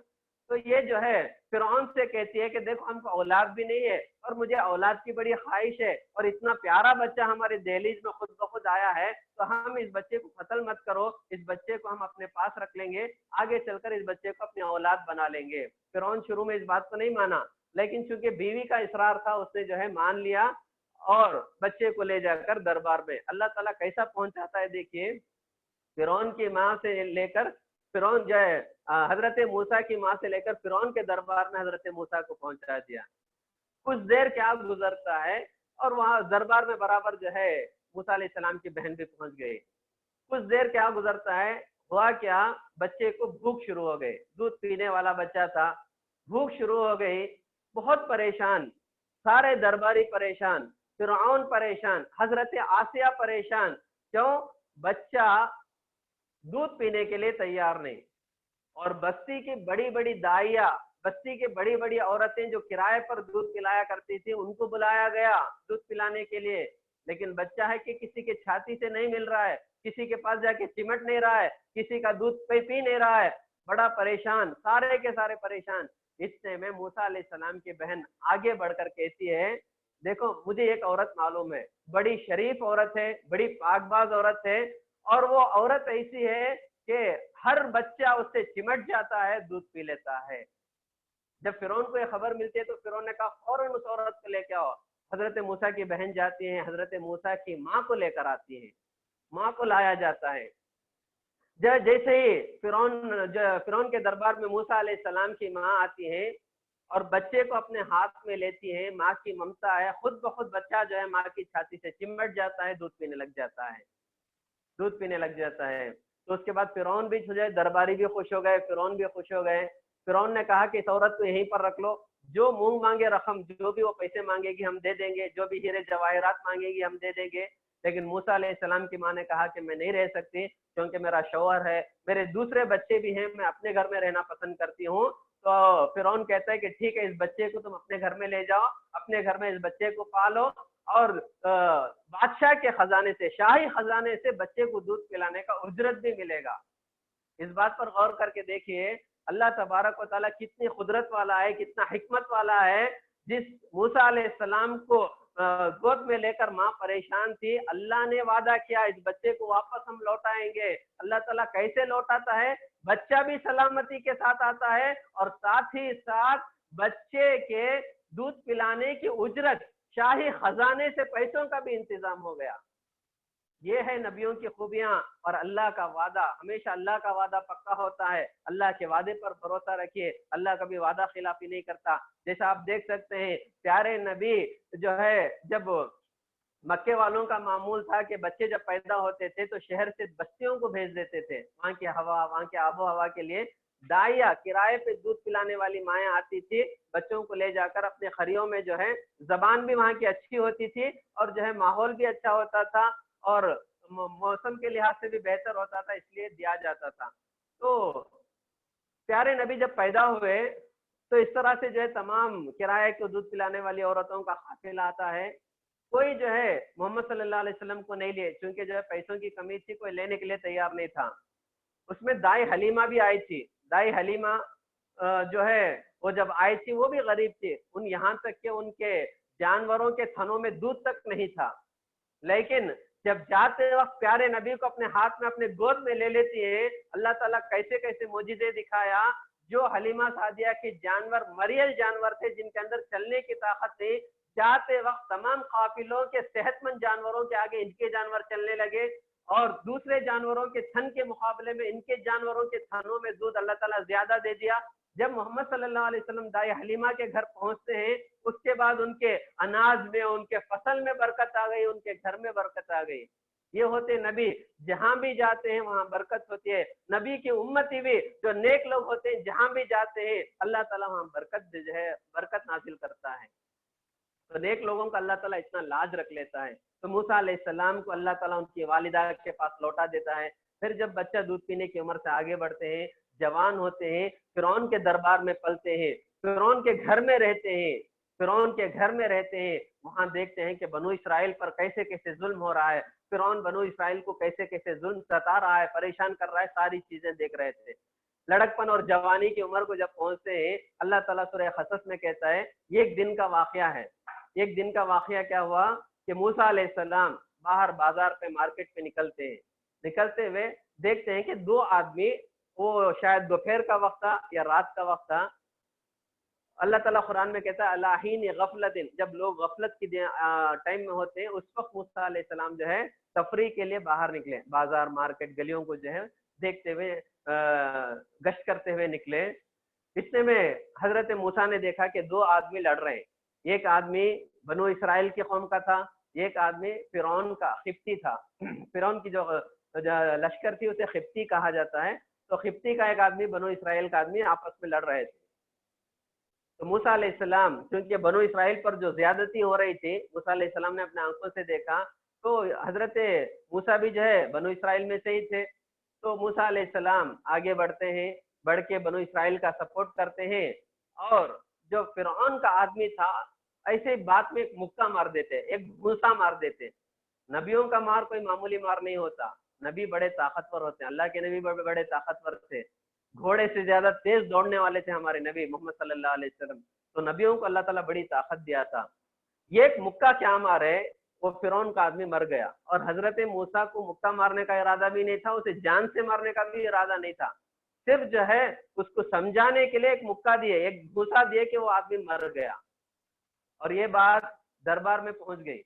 تو یہ جو ہے فرعون سے کہتی ہے کہ دیکھو ہم کو اولاد بھی نہیں ہے اور مجھے اولاد کی بڑی خواہش ہے، اور اتنا پیارا بچہ ہمارے دہلیز میں خود بخود آیا ہے، تو ہم اس بچے کو قتل مت کرو، اس بچے کو ہم اپنے پاس رکھ لیں گے، آگے چل کر اس بچے کو اپنی اولاد بنا لیں گے۔ فرعون شروع میں اس بات کو نہیں مانا، لیکن چونکہ بیوی کا اصرار تھا اس نے جو ہے مان لیا، اور بچے کو لے جا کر دربار میں اللہ تعالیٰ کیسا پہنچاتا ہے دیکھیے، فرعون کی ماں سے لے کر فرعون جو ہے حضرت موسیٰ کی ماں سے لے کر فرعون کے دربار میں حضرت موسیٰ کو پہنچا دیا۔ کچھ دیر کیا گزرتا ہے اور وہاں دربار میں برابر جو ہے موسیٰ علیہ السلام کی بہن بھی پہنچ گئی. کچھ دیر کیا گزرتا ہے, ہوا کیا, بچے کو بھوک شروع ہو گئی, دودھ پینے والا بچہ تھا, بھوک شروع ہو گئی, بہت پریشان, سارے درباری پریشان, فرعون پریشان, حضرت آسیہ پریشان. کیوں؟ بچہ دودھ پینے کے لیے تیار نہیں. اور بستی کی بڑی بڑی دائیا, بستی کی بڑی بڑی عورتیں جو کرائے پر دودھ پلایا کرتی تھی, ان کو بلایا گیا دودھ پلانے کے لیے, لیکن بچہ ہے کہ کسی کے چھاتی سے نہیں مل رہا ہے, کسی کے پاس جا کے چمٹ نہیں رہا ہے, کسی کا دودھ پی نہیں رہا ہے, بڑا پریشان, سارے کے سارے پریشان. اتنے میں موسیٰ علیہ السلام کی بہن آگے بڑھ کر کہتی ہے, دیکھو مجھے ایک عورت معلوم ہے, بڑی شریف عورت ہے, بڑی پاک باز عورت ہے, اور وہ عورت ایسی ہے کہ ہر بچہ اس سے چمٹ جاتا ہے, دودھ پی لیتا ہے. جب فرعون کو یہ خبر ملتی ہے تو فرعون نے کہا فوراً اس عورت کو لے کے آؤ. حضرت موسیٰ کی بہن جاتی ہیں, حضرت موسیٰ کی ماں کو لے کر آتی ہیں, ماں کو لایا جاتا ہے. جیسے ہی فرعون کے دربار میں موسیٰ علیہ السلام کی ماں آتی ہے اور بچے کو اپنے ہاتھ میں لیتی ہے, ماں کی ممتا ہے, خود بخود بچہ جو ہے ماں کی چھاتی سے چمٹ جاتا ہے, دودھ پینے لگ جاتا ہے, دودھ پینے لگ جاتا ہے. تو اس کے بعد فرعون بھی خوش ہوئے, درباری بھی خوش ہو گئے, فرعون بھی خوش ہو گئے. فرعون نے کہا کہ اس عورت کو یہیں پر رکھ لو, جو منہ مانگے رقم, جو بھی وہ پیسے مانگے گی ہم دے دیں گے, جو بھی ہیرے جواہرات مانگے گی ہم دے دیں گے. لیکن موسیٰ علیہ السلام کی ماں نے کہا کہ میں نہیں رہ سکتی, کیونکہ میرا شوہر ہے, میرے دوسرے بچے بھی ہیں, میں اپنے گھر میں رہنا پسند کرتی ہوں. تو فرعون کہتا ہے کہ ٹھیک ہے, اس بچے کو تم اپنے گھر میں لے جاؤ, اپنے گھر میں اس بچے کو پالو, اور بادشاہ کے خزانے سے, شاہی خزانے سے بچے کو دودھ پلانے کا اجرت بھی ملے گا. اس بات پر غور کر کے دیکھیے اللہ تبارک و تعالیٰ کتنی قدرت والا ہے, کتنا حکمت والا ہے. جس موسیٰ علیہ السلام کو گود میں لے کر ماں پریشان تھی, اللہ نے وعدہ کیا اس بچے کو واپس ہم لوٹائیں گے. اللہ تعالیٰ کیسے لوٹاتا ہے؟ بچہ بھی سلامتی کے ساتھ آتا ہے, اور ساتھ ہی ساتھ بچے کے دودھ پلانے کی اجرت شاہی خزانے سے پیسوں کا بھی انتظام ہو گیا. یہ ہے نبیوں کی خوبیاں. اور اللہ کا وعدہ, ہمیشہ اللہ کا وعدہ پکا ہوتا ہے. اللہ کے وعدے پر بھروسہ رکھیے, اللہ کبھی وعدہ خلافی نہیں کرتا. جیسا آپ دیکھ سکتے ہیں پیارے نبی جو ہے, جب مکے والوں کا معمول تھا کہ بچے جب پیدا ہوتے تھے تو شہر سے بستیوں کو بھیج دیتے تھے, وہاں کی ہوا, وہاں کے آب و ہوا کے لیے. دائیا, کرائے پہ دودھ پلانے والی مائیں آتی تھی, بچوں کو لے جا کر اپنے خریوں میں جو ہے, زبان بھی وہاں کی اچھی ہوتی تھی, اور جو ہے ماحول بھی اچھا ہوتا تھا, اور موسم کے لحاظ سے بھی بہتر ہوتا تھا, اس لیے دیا جاتا تھا. تو پیارے نبی جب پیدا ہوئے تو اس طرح سے جو ہے تمام کرائے کو دودھ پلانے والی عورتوں کا قافلہ آتا ہے. کوئی جو ہے محمد صلی اللہ علیہ وسلم کو نہیں لیے, چونکہ جو ہے پیسوں کی کمی تھی, کوئی لینے کے لیے تیار نہیں تھا. اس میں دائی حلیمہ بھی آئی تھی. دائی حلیمہ جو ہے وہ جب آئی تھی وہ بھی غریب تھی, ان یہاں تک کہ ان کے جانوروں کے تھنوں میں دودھ تک نہیں تھا. لیکن جب جاتے وقت پیارے نبی کو اپنے ہاتھ میں, اپنے گود میں لے لیتی ہے, اللہ تعالیٰ کیسے کیسے معجزے دکھایا. جو حلیمہ سعدیہ کے جانور مریل جانور تھے, جن کے اندر چلنے کی طاقت تھی, جاتے وقت تمام قافلوں کے صحت مند جانوروں کے آگے ان کے جانور چلنے لگے, اور دوسرے جانوروں کے تھن کے مقابلے میں ان کے جانوروں کے تھنوں میں دودھ اللہ تعالیٰ زیادہ دے دیا. جب محمد صلی اللہ علیہ وسلم دائی حلیمہ کے گھر پہنچتے ہیں, اس کے بعد ان کے اناج میں, ان کے فصل میں برکت آ گئی, ان کے گھر میں برکت آ گئی. یہ ہوتے نبی, جہاں بھی جاتے ہیں وہاں برکت ہوتی ہے. نبی کی امتی بھی جو نیک لوگ ہوتے ہیں, جہاں بھی جاتے ہیں اللہ تعالیٰ وہاں برکت جو ہے برکت نازل کرتا ہے. تو نیک لوگوں کا اللہ تعالیٰ اتنا لاج رکھ لیتا ہے. تو موسیٰ علیہ السلام کو اللہ تعالیٰ ان کی والدہ کے پاس لوٹا دیتا ہے. پھر جب بچہ دودھ پینے کی عمر سے آگے بڑھتے ہیں, جوان ہوتے ہیں, فرعون کے دربار میں پلتے ہیں, فرعون کے گھر میں رہتے ہیں, فرعون کے گھر میں رہتے ہیں, وہاں دیکھتے ہیں کہ بنو اسرائیل پر کیسے کیسے ظلم ہو رہا ہے, فرعون بنو اسرائیل کو کیسے کیسے ظلم ستا رہا ہے, پریشان کر رہا ہے, ساری چیزیں دیکھ رہے تھے. لڑکپن اور جوانی کی عمر کو جب پہنچتے ہیں, اللہ تعالیٰ سورہ قصص میں کہتا ہے, یہ ایک دن کا واقعہ ہے. ایک دن کا واقعہ کیا ہوا کہ موسیٰ علیہ السلام باہر بازار پہ, مارکیٹ پہ نکلتے ہیں. نکلتے ہوئے دیکھتے ہیں کہ دو آدمی, وہ شاید دوپہر کا وقت تھا یا رات کا وقت تھا. اللہ تعالیٰ قرآن میں کہتا ہے الہین غفلت, جب لوگ غفلت کی ٹائم میں ہوتے ہیں, اس وقت موسیٰ علیہ السلام جو ہے تفریح کے لیے باہر نکلے, بازار مارکیٹ گلیوں کو جو ہے دیکھتے ہوئے, گشت کرتے ہوئے نکلے. اتنے میں حضرت موسیٰ نے دیکھا کہ دو آدمی لڑ رہے ہیں, ایک آدمی بنو اسرائیل کی قوم کا تھا، ایک آدمی فرعون کا قبطی تھا. فرعون کی جو لشکر تھی اسے قبطی کہا جاتا ہے. تو قبطی کا ایک آدمی بنو اسرائیل کا آدمی آپس میں لڑ رہے تھے. تو موسیٰ علیہ السلام چونکہ بنو اسرائیل پر جو زیادتی ہو رہی تھی موسیٰ علیہ السلام نے اپنے آنکھوں سے دیکھا. تو حضرت موسیٰ بھی جو ہے بنو اسرائیل میں سے ہی تھے. تو موسیٰ علیہ السلام آگے بڑھتے ہیں، بڑھ کے بنو اسرائیل کا سپورٹ کرتے ہیں، اور جو فرعون کا آدمی تھا ایسے بات میں ایک مکہ مار دیتے، ایک گھوسا مار دیتے. نبیوں کا مار کوئی معمولی مار نہیں ہوتا، نبی بڑے طاقتور ہوتے ہیں، اللہ کے نبی بڑے طاقتور تھے، گھوڑے سے زیادہ تیز دوڑنے والے تھے ہمارے نبی محمد صلی اللہ علیہ وسلم. تو نبیوں کو اللہ تعالیٰ بڑی طاقت دیا تھا. یہ ایک مکہ کیا مارے، وہ فرعون کا آدمی مر گیا. اور حضرت موسیٰ کو مکہ مارنے کا ارادہ بھی نہیں تھا، اسے جان سے مارنے کا بھی ارادہ نہیں تھا، صرف جو ہے اس کو سمجھانے کے لیے ایک مکہ دیے، ایک گھوسا دیے کہ وہ آدمی مر گیا. اور یہ بات دربار میں پہنچ گئی.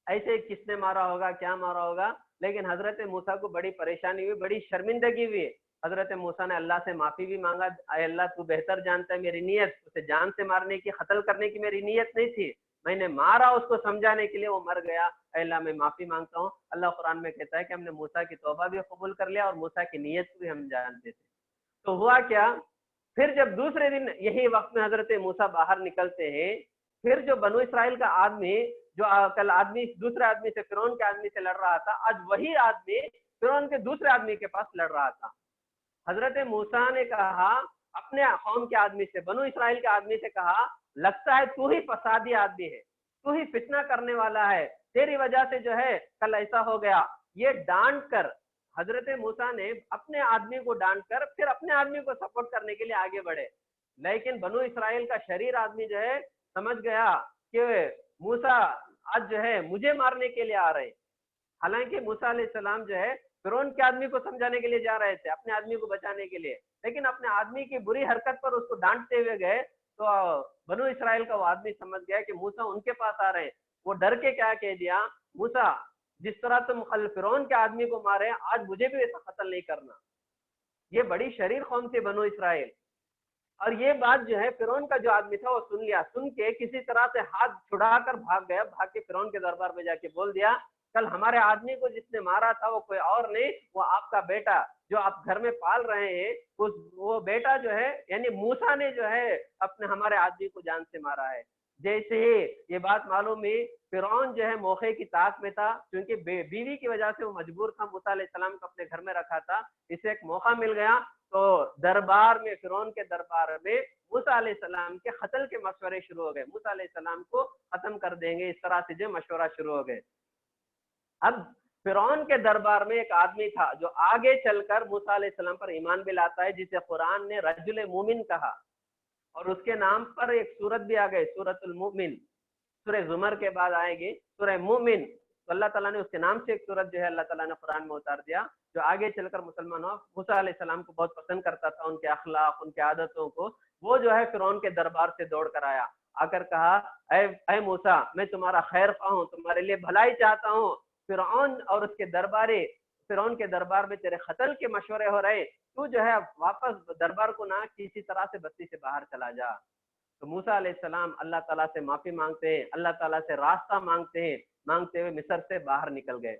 ایسے کس نے مارا ہوگا، کیا مارا ہوگا، لیکن حضرت موسیٰ کو بڑی پریشانی ہوئی، بڑی شرمندگی ہوئی. حضرت موسیٰ نے اللہ سے معافی بھی مانگا، اے اللہ تو بہتر جانتا ہے میری نیت، اسے جان سے مارنے کی، قتل کرنے کی میری نیت نہیں تھی، میں نے مارا اس کو سمجھانے کے لیے، وہ مر گیا، اے اللہ میں معافی مانگتا ہوں. اللہ قرآن میں کہتا ہے کہ ہم نے موسیٰ کی توبہ بھی قبول کر لیا اور موسیٰ کی نیت بھی ہم جانتے تھے. تو ہوا کیا، پھر جب دوسرے دن یہی وقت میں حضرت موسیٰ باہر نکلتے ہیں، پھر جو بنو اسرائیل کا آدمی جو کل آدمی دوسرے آدمی سے فرعون کے آدمی سے لڑ رہا تھا، آج وہی آدمی فرعون کے دوسرے آدمی کے پاس لڑ رہا تھا. حضرت موسیٰ نے کہا اپنے قوم کے آدمی سے، بنو اسرائیل کے آدمی سے کہا، لگتا ہے تو ہی فسادی آدمی ہے، تو ہی فتنہ کرنے والا ہے، تیری وجہ سے جو ہے کل ایسا ہو گیا. یہ ڈانٹ کر حضرت موسیٰ نے اپنے آدمی کو ڈانٹ کر پھر اپنے آدمی کو سپورٹ کرنے کے لیے آگے بڑھے. لیکن بنو اسرائیل کا شریر آدمی جو ہے سمجھ گیا کہ موسیٰ آج جو ہے مجھے مارنے کے لیے آ رہے. حالانکہ موسیٰ علیہ السلام جو ہے فرعون کے آدمی کو سمجھانے کے لیے جا رہے تھے، اپنے آدمی کو بچانے کے لیے، لیکن اپنے آدمی کی بری حرکت پر اس کو ڈانٹتے ہوئے گئے. تو بنو اسرائیل کا وہ آدمی سمجھ گیا کہ موسیٰ ان کے پاس آ رہے ہیں. وہ ڈر کے کیا کہہ دیا، موسیٰ جس طرح تم فرعون کے آدمی کو مارے، آج مجھے بھی ایسا قتل نہیں کرنا. یہ بڑی شریر قوم تھی بنو اسرائیل. اور یہ بات جو ہے فرعون کا جو آدمی تھا وہ سن لیا، سن کے کسی طرح سے ہاتھ چھڑا کر بھاگ گیا، بھاگ کے فرعون کے دربار میں جا کے بول دیا، کل ہمارے آدمی کو جس نے مارا تھا وہ کوئی اور نہیں، وہ آپ کا بیٹا جو آپ گھر میں پال رہے ہیں، وہ بیٹا جو ہے یعنی موسیٰ نے جو ہے اپنے ہمارے آدمی کو جان سے مارا ہے. جیسے ہی یہ بات معلوم ہوئی، فرعون جو ہے موقع کی طاق میں تھا، کیونکہ بیوی کی وجہ سے وہ مجبور تھا موسیٰ علیہ السلام کو اپنے گھر میں رکھا تھا، اسے ایک موقع مل گیا. تو دربار میں فرعون کے دربار میں موسیٰ علیہ السلام کے قتل کے مشورے شروع ہو گئے، موسیٰ علیہ السلام کو ختم کر دیں گے، اس طرح سے جو مشورہ شروع ہو گئے. اب فرعون کے دربار میں ایک آدمی تھا جو آگے چل کر موسیٰ علیہ السلام پر ایمان بھی لاتا ہے، جسے قرآن نے رجل مومن کہا، اور اس کے نام پر ایک سورت بھی آ گئی، سورۃ المؤمن. سورہ زمر کے بعد آئے گی سورہ مومن. تو اللہ تعالیٰ نے اس کے نام سے ایک سورت جو ہے اللہ تعالیٰ نے قرآن میں اتار دیا، جو آگے چل کر مسلمان ہوا. موسیٰ علیہ السلام کو بہت پسند کرتا تھا، ان کے اخلاق، ان کے عادتوں کو. وہ جو ہے فرعون کے دربار سے دوڑ کر آیا، آ کر کہا، اے موسیٰ، میں تمہارا خیر خواہ ہوں، تمہارے لیے بھلائی چاہتا ہوں. فرعون اور اس کے درباری، فرعون کے دربار میں تیرے قتل کے مشورے ہو رہے، تو جو ہے واپس دربار کو نہ کسی طرح سے بستی سے باہر چلا جا. تو موسیٰ علیہ السلام اللہ تعالیٰ سے معافی مانگتے ہیں، اللہ تعالیٰ سے راستہ مانگتے ہیں، مانگتے ہوئے مصر سے باہر نکل گئے.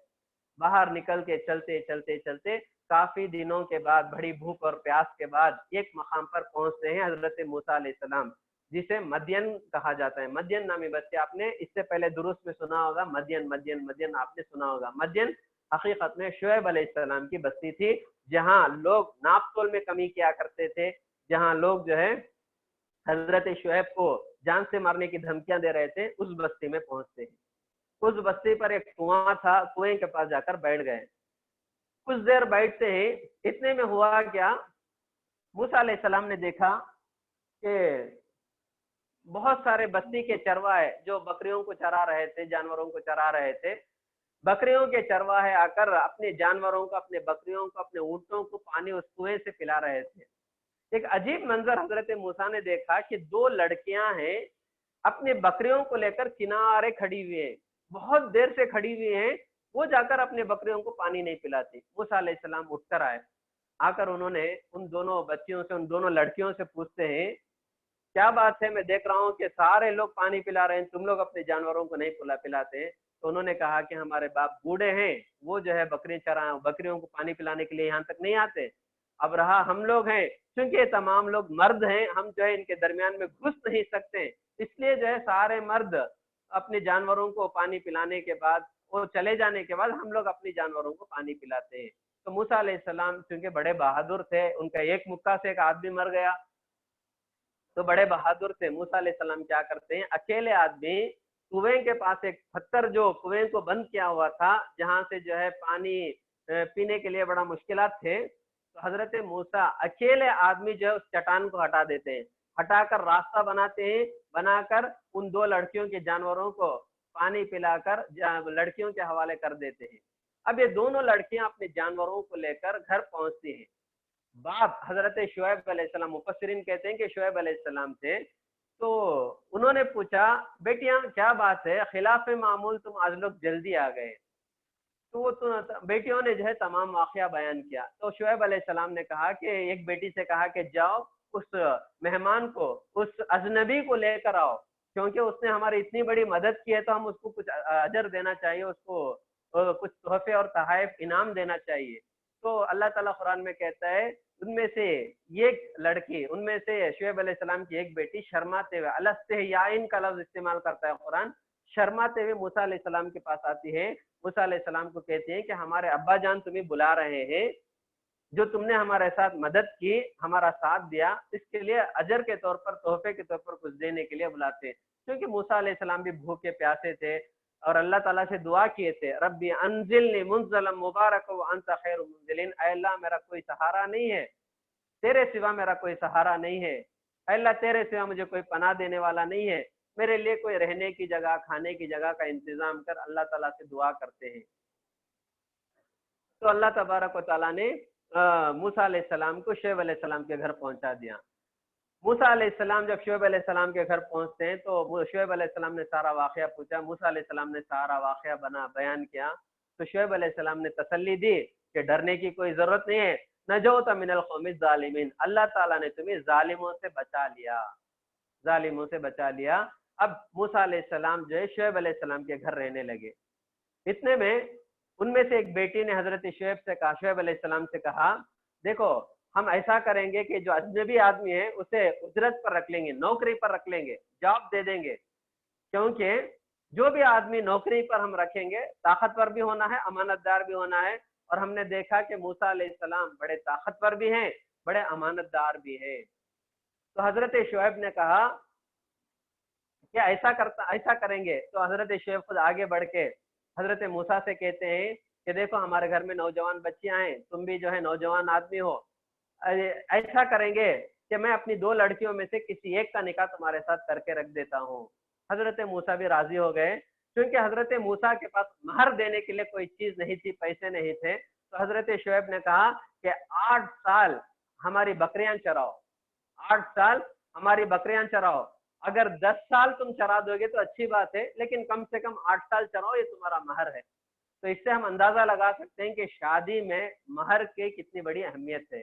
باہر نکل کے چلتے چلتے چلتے کافی دنوں کے بعد، بڑی بھوک اور پیاس کے بعد ایک مقام پر پہنچتے ہیں حضرت موسیٰ علیہ السلام، جسے مدین کہا جاتا ہے. مدین نامی بستی، آپ نے اس سے پہلے دروس میں سنا ہوگا، مدین مدین مدین آپ نے سنا ہوگا. مدین حقیقت میں شعیب علیہ السلام کی بستی تھی، جہاں لوگ ناپ تول میں کمی کیا کرتے تھے، جہاں لوگ جو ہے حضرت شعیب کو جان سے مارنے کی دھمکیاں دے رہے تھے. اس بستی میں پہنچتے ہیں. اس بستی پر ایک کنواں تھا، کنویں کے پاس جا کر بیٹھ گئے. کچھ دیر بیٹھتے ہیں، اتنے میں ہوا کیا، موسیٰ علیہ السلام نے دیکھا کہ بہت سارے بستی کے چرواہے جو بکریوں کو چرا رہے تھے، جانوروں کو چرا رہے تھے، بکریوں کے چرواہے آ کر اپنے جانوروں کو، اپنے بکریوں کو، اپنے اونٹوں کو پانی اس کنویں سے پلا رہے تھے. ایک عجیب منظر حضرت موسیٰ نے دیکھا کہ دو لڑکیاں ہیں، اپنے بکریوں کو لے کر کنارے کھڑی ہوئی ہیں، بہت دیر سے کھڑی ہوئی ہیں، وہ جا کر اپنے بکریوں کو پانی نہیں پلاتی. موسیٰ علیہ السلام اٹھ کر آئے، آ کر انہوں نے ان دونوں بچیوں سے، ان دونوں لڑکیوں سے پوچھتے ہیں کیا بات ہے، میں دیکھ رہا ہوں کہ سارے لوگ پانی پلا رہے ہیں، تم لوگ اپنے جانوروں کو نہیں پلاتے؟ تو انہوں نے کہا کہ ہمارے باپ بوڑھے ہیں، وہ جو ہے بکریوں کو پانی پلانے کے لیے یہاں تک نہیں آتے، اب رہا ہم لوگ ہیں، چونکہ تمام لوگ مرد ہیں، ہم جو ہے ان کے درمیان میں گھس نہیں سکتے، اس لیے جو ہے سارے مرد اپنے جانوروں کو پانی پلانے کے بعد، وہ چلے جانے کے بعد ہم لوگ اپنی جانوروں کو پانی پلاتے ہیں۔ تو موسیٰ علیہ السلام چونکہ بڑے بہادر تھے، ان کا ایک مکہ سے ایک آدمی مر گیا، تو بڑے بہادر تھے، موسیٰ علیہ السلام کیا کرتے ہیں، اکیلے آدمی کنویں کے پاس ایک پتھر جو کنویں کو بند کیا ہوا تھا، جہاں سے جو ہے پانی پینے کے لیے بڑا مشکلات تھے، تو حضرت موسیٰ اکیلے آدمی جو ہے اس چٹان کو ہٹا دیتے ہیں، ہٹا کر راستہ بناتے ہیں، بنا کر ان دو لڑکیوں کے جانوروں کو پانی پلا کر لڑکیوں کے حوالے کر دیتے ہیں۔ اب یہ دونوں لڑکیاں اپنے جانوروں کو لے کر گھر پہنچتی ہیں، باپ حضرت شعیب علیہ السلام، مفسرین کہتے ہیں کہ شعیب علیہ السلام تھے، تو انہوں نے پوچھا بیٹیاں کیا بات ہے، خلاف معمول تم آج لوگ جلدی آ گئے؟ تو وہ بیٹیوں نے جو ہے تمام واقعہ بیان کیا، تو شعیب علیہ السلام نے کہا کہ ایک بیٹی سے کہا کہ جاؤ اس مہمان کو، اس اجنبی کو لے کر آؤ، کیونکہ اس نے ہماری اتنی بڑی مدد کی ہے تو ہم اس کو کچھ اجر دینا چاہیے، اس کو کچھ تحفے اور تحائف انعام دینا چاہیے۔ تو اللہ تعالیٰ قرآن میں کہتا ہے ان میں سے ایک لڑکی، ان میں سے شعیب علیہ السلام کی ایک بیٹی شرماتے ہوئے، الاستحیاء کا لفظ استعمال کرتا ہے قرآن، شرماتے ہوئے موسیٰ علیہ السلام کے پاس آتی ہے، موسیٰ علیہ السلام کو کہتے ہیں کہ ہمارے ابا جان تمہیں بلا رہے ہیں، جو تم نے ہمارے ساتھ مدد کی، ہمارا ساتھ دیا، اس کے لیے اجر کے طور پر، تحفے کے طور پر کچھ دینے کے لیے بلاتے ہیں، کیونکہ موسیٰ علیہ السلام بھی بھوکے پیاسے تھے اور اللہ تعالیٰ سے دعا کیے تھے، ربی انزلنی منزلا مبارک وانت خیر المنزلین، اے اللہ میرا کوئی سہارا نہیں ہے، تیرے سوا میرا کوئی سہارا نہیں ہے، اے اللہ تیرے سوا مجھے کوئی پناہ دینے والا نہیں ہے، میرے لیے کوئی رہنے کی جگہ، کھانے کی جگہ کا انتظام کر، اللہ تعالیٰ سے دعا کرتے ہیں۔ تو اللہ تبارک و تعالیٰ نے موسیٰ علیہ السلام کو شعیب علیہ السلام کے گھر پہنچا دیا۔ موسیٰ علیہ السلام جب شعیب علیہ السلام کے گھر پہنچتے ہیں تو شعیب علیہ السلام نے سارا واقعہ پوچھا، موسیٰ علیہ السلام نے سارا واقعہ بیان کیا، تو شعیب علیہ السلام نے تسلی دی کہ ڈرنے کی کوئی ضرورت نہیں ہے، نجوت من القوم الظالمین، اللہ تعالیٰ نے تمہیں ظالموں سے بچا لیا، ظالموں سے بچا لیا۔ اب موسیٰ علیہ السلام جو ہے شعیب علیہ السلام کے گھر رہنے لگے، اتنے میں ان میں سے ایک بیٹی نے حضرت شعیب علیہ السلام سے کہا دیکھو ہم ایسا کریں گے کہ جو اجنبی آدمی ہے اسے اجرت پر رکھ لیں گے، نوکری پر رکھ لیں گے، جاب دے دیں گے، کیونکہ جو بھی آدمی نوکری پر ہم رکھیں گے طاقتور بھی ہونا ہے، امانت دار بھی ہونا ہے، اور ہم نے دیکھا کہ موسیٰ علیہ السلام بڑے طاقتور بھی ہیں، بڑے امانت دار بھی ہیں۔ تو حضرت شعیب نے کہا کیا ایسا کریں گے؟ تو حضرت شعیب خود آگے بڑھ کے حضرت موسیٰ سے کہتے ہیں کہ دیکھو ہمارے گھر میں نوجوان بچیاں ہیں، تم بھی جو ہے نوجوان آدمی ہو، ایسا کریں گے کہ میں اپنی دو لڑکیوں میں سے کسی ایک کا نکاح تمہارے ساتھ کر کے رکھ دیتا ہوں۔ حضرت موسیٰ بھی راضی ہو گئے، کیونکہ حضرت موسیٰ کے پاس مہر دینے کے لیے کوئی چیز نہیں تھی، پیسے نہیں تھے، تو حضرت شعیب نے کہا کہ 8 سال ہماری بکریاں چراؤ، 8 سال ہماری بکریاں چراؤ، اگر 10 سال تم چرا دو گے تو اچھی بات ہے، لیکن کم سے کم 8 سال چراؤ، یہ تمہارا مہر ہے۔ تو اس سے ہم اندازہ لگا سکتے ہیں کہ شادی میں مہر کی کتنی بڑی اہمیت ہے۔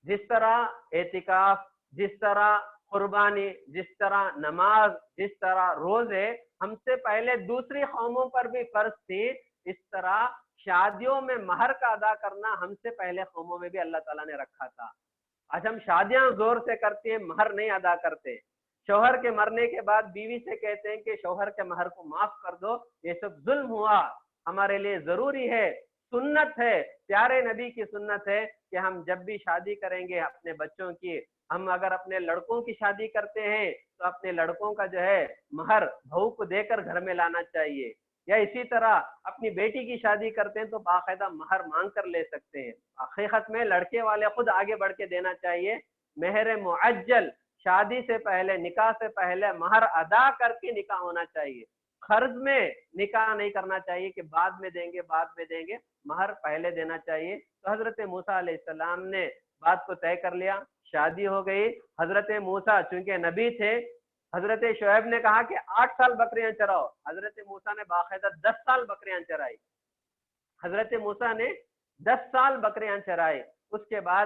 جس طرح اعتکاف، جس طرح قربانی، جس طرح نماز، جس طرح روزے ہم سے پہلے دوسری قوموں پر بھی فرض تھی، اس طرح شادیوں میں مہر کا ادا کرنا ہم سے پہلے قوموں میں بھی اللہ تعالیٰ نے رکھا تھا۔ آج ہم شادیاں زور سے کرتے ہیں، مہر نہیں ادا کرتے، شوہر کے مرنے کے بعد بیوی سے کہتے ہیں کہ شوہر کے مہر کو معاف کر دو، یہ سب ظلم ہوا، ہمارے لیے ضروری ہے، سنت ہے، پیارے نبی کی سنت ہے کہ ہم جب بھی شادی کریں گے اپنے بچوں کی، ہم اگر اپنے لڑکوں کی شادی کرتے ہیں تو اپنے لڑکوں کا جو ہے مہر بہو کو دے کر گھر میں لانا چاہیے، یا اسی طرح اپنی بیٹی کی شادی کرتے ہیں تو باقاعدہ مہر مانگ کر لے سکتے ہیں۔ حقیقت میں لڑکے والے خود آگے بڑھ کے دینا چاہیے، مہر معجل، شادی سے پہلے، نکاح سے پہلے مہر ادا کر کے نکاح ہونا چاہیے، قرض میں نکاح نہیں کرنا چاہیے کہ بعد میں دیں گے، مہر پہلے دینا چاہیے۔ تو حضرت موسیٰ علیہ السلام نے بات کو طے کر لیا، شادی ہو گئی۔ حضرت موسیٰ چونکہ نبی تھے، حضرت شعیب نے کہا کہ 8 سال بکریاں چراؤ، حضرت موسیٰ نے باقاعدہ 10 سال بکریاں چرائی، حضرت موسیٰ نے 10 سال بکریاں چرائی۔ اس کے بعد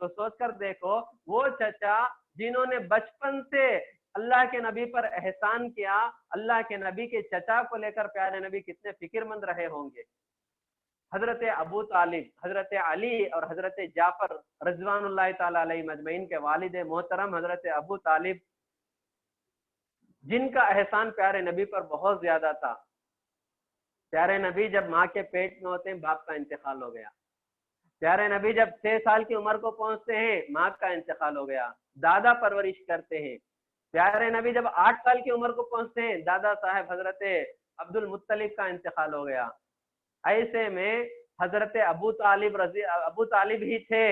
تو سوچ کر دیکھو وہ چچا جنہوں نے بچپن سے اللہ کے نبی پر احسان کیا، اللہ کے نبی کے چچا کو لے کر پیارے نبی کتنے فکر مند رہے ہوں گے۔ حضرت ابو طالب، حضرت علی اور حضرت جعفر رضوان اللہ تعالی علیہ مجمعین کے والد محترم حضرت ابو طالب، جن کا احسان پیارے نبی پر بہت زیادہ تھا۔ پیارے نبی جب ماں کے پیٹ میں ہوتے ہیں باپ کا انتقال ہو گیا، پیارے نبی جب 6 سال کی عمر کو پہنچتے ہیں ماں کا انتقال ہو گیا، دادا پرورش کرتے ہیں۔ پیارے نبی جب 8 سال کی عمر کو پہنچتے ہیں دادا صاحب حضرت عبد المطلب کا انتقال ہو گیا۔ ایسے میں حضرت ابو طالب ہی تھے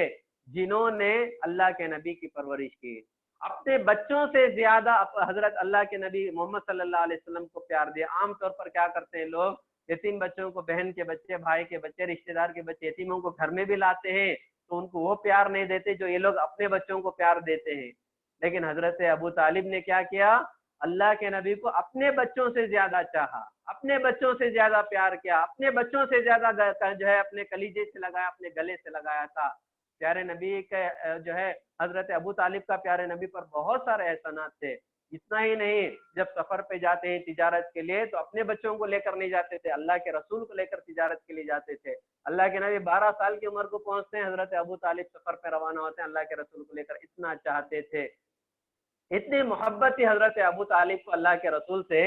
جنہوں نے اللہ کے نبی کی پرورش کی، اپنے بچوں سے زیادہ حضرت اللہ کے نبی محمد صلی اللہ علیہ وسلم کو پیار دیا۔ عام طور پر کیا کرتے ہیں لوگ، یتیم بچوں کو، بہن کے بچے، بھائی کے بچے، رشتہ دار کے بچے یتیموں کو گھر میں بھی لاتے ہیں تو ان کو وہ پیار نہیں دیتے جو یہ لوگ اپنے بچوں کو پیار دیتے ہیں۔ لیکن حضرت ابو طالب نے کیا کیا، اللہ کے نبی کو اپنے بچوں سے زیادہ چاہا، اپنے بچوں سے زیادہ پیار کیا، اپنے بچوں سے زیادہ جو ہے اپنے کلیجے سے لگایا، اپنے گلے سے لگایا تھا۔ پیارے نبی کے جو ہے حضرت ابو طالب کا پیارے نبی پر بہت سارے احسانات تھے۔ اتنا ہی نہیں، جب سفر پہ جاتے ہیں تجارت کے لیے تو اپنے بچوں کو لے کر نہیں جاتے تھے، اللہ کے رسول کو لے کر تجارت کے لیے جاتے تھے۔ اللہ کے نبی 12 سال کی عمر کو پہنچتے ہیں، حضرت ابو طالب سفر پہ روانہ ہوتے ہیں اللہ کے رسول کو لے کر، اتنا چاہتے تھے، اتنی محبت تھی حضرت ابو طالب کو اللہ کے رسول سے۔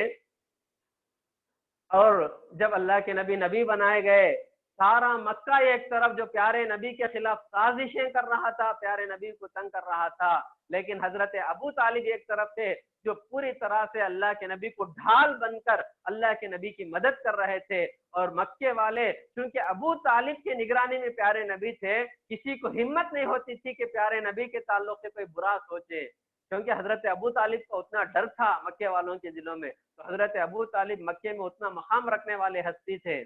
اور جب اللہ کے نبی بنائے گئے، سارا مکہ ایک طرف جو پیارے نبی کے خلاف سازشیں کر رہا تھا، پیارے نبی کو تنگ کر رہا تھا، لیکن حضرت ابو طالب ایک طرف تھے جو پوری طرح سے اللہ کے نبی کو ڈھال بن کر اللہ کے نبی کی مدد کر رہے تھے۔ اور مکے والے چونکہ ابو طالب کی نگرانی میں پیارے نبی تھے، کسی کو ہمت نہیں ہوتی تھی کہ پیارے نبی کے تعلق سے کوئی برا سوچے، کیونکہ حضرت ابو طالب کو اتنا ڈر تھا مکے والوں کے دلوں میں، تو حضرت ابو طالب مکے میں اتنا مقام رکھنے والے ہستی تھے۔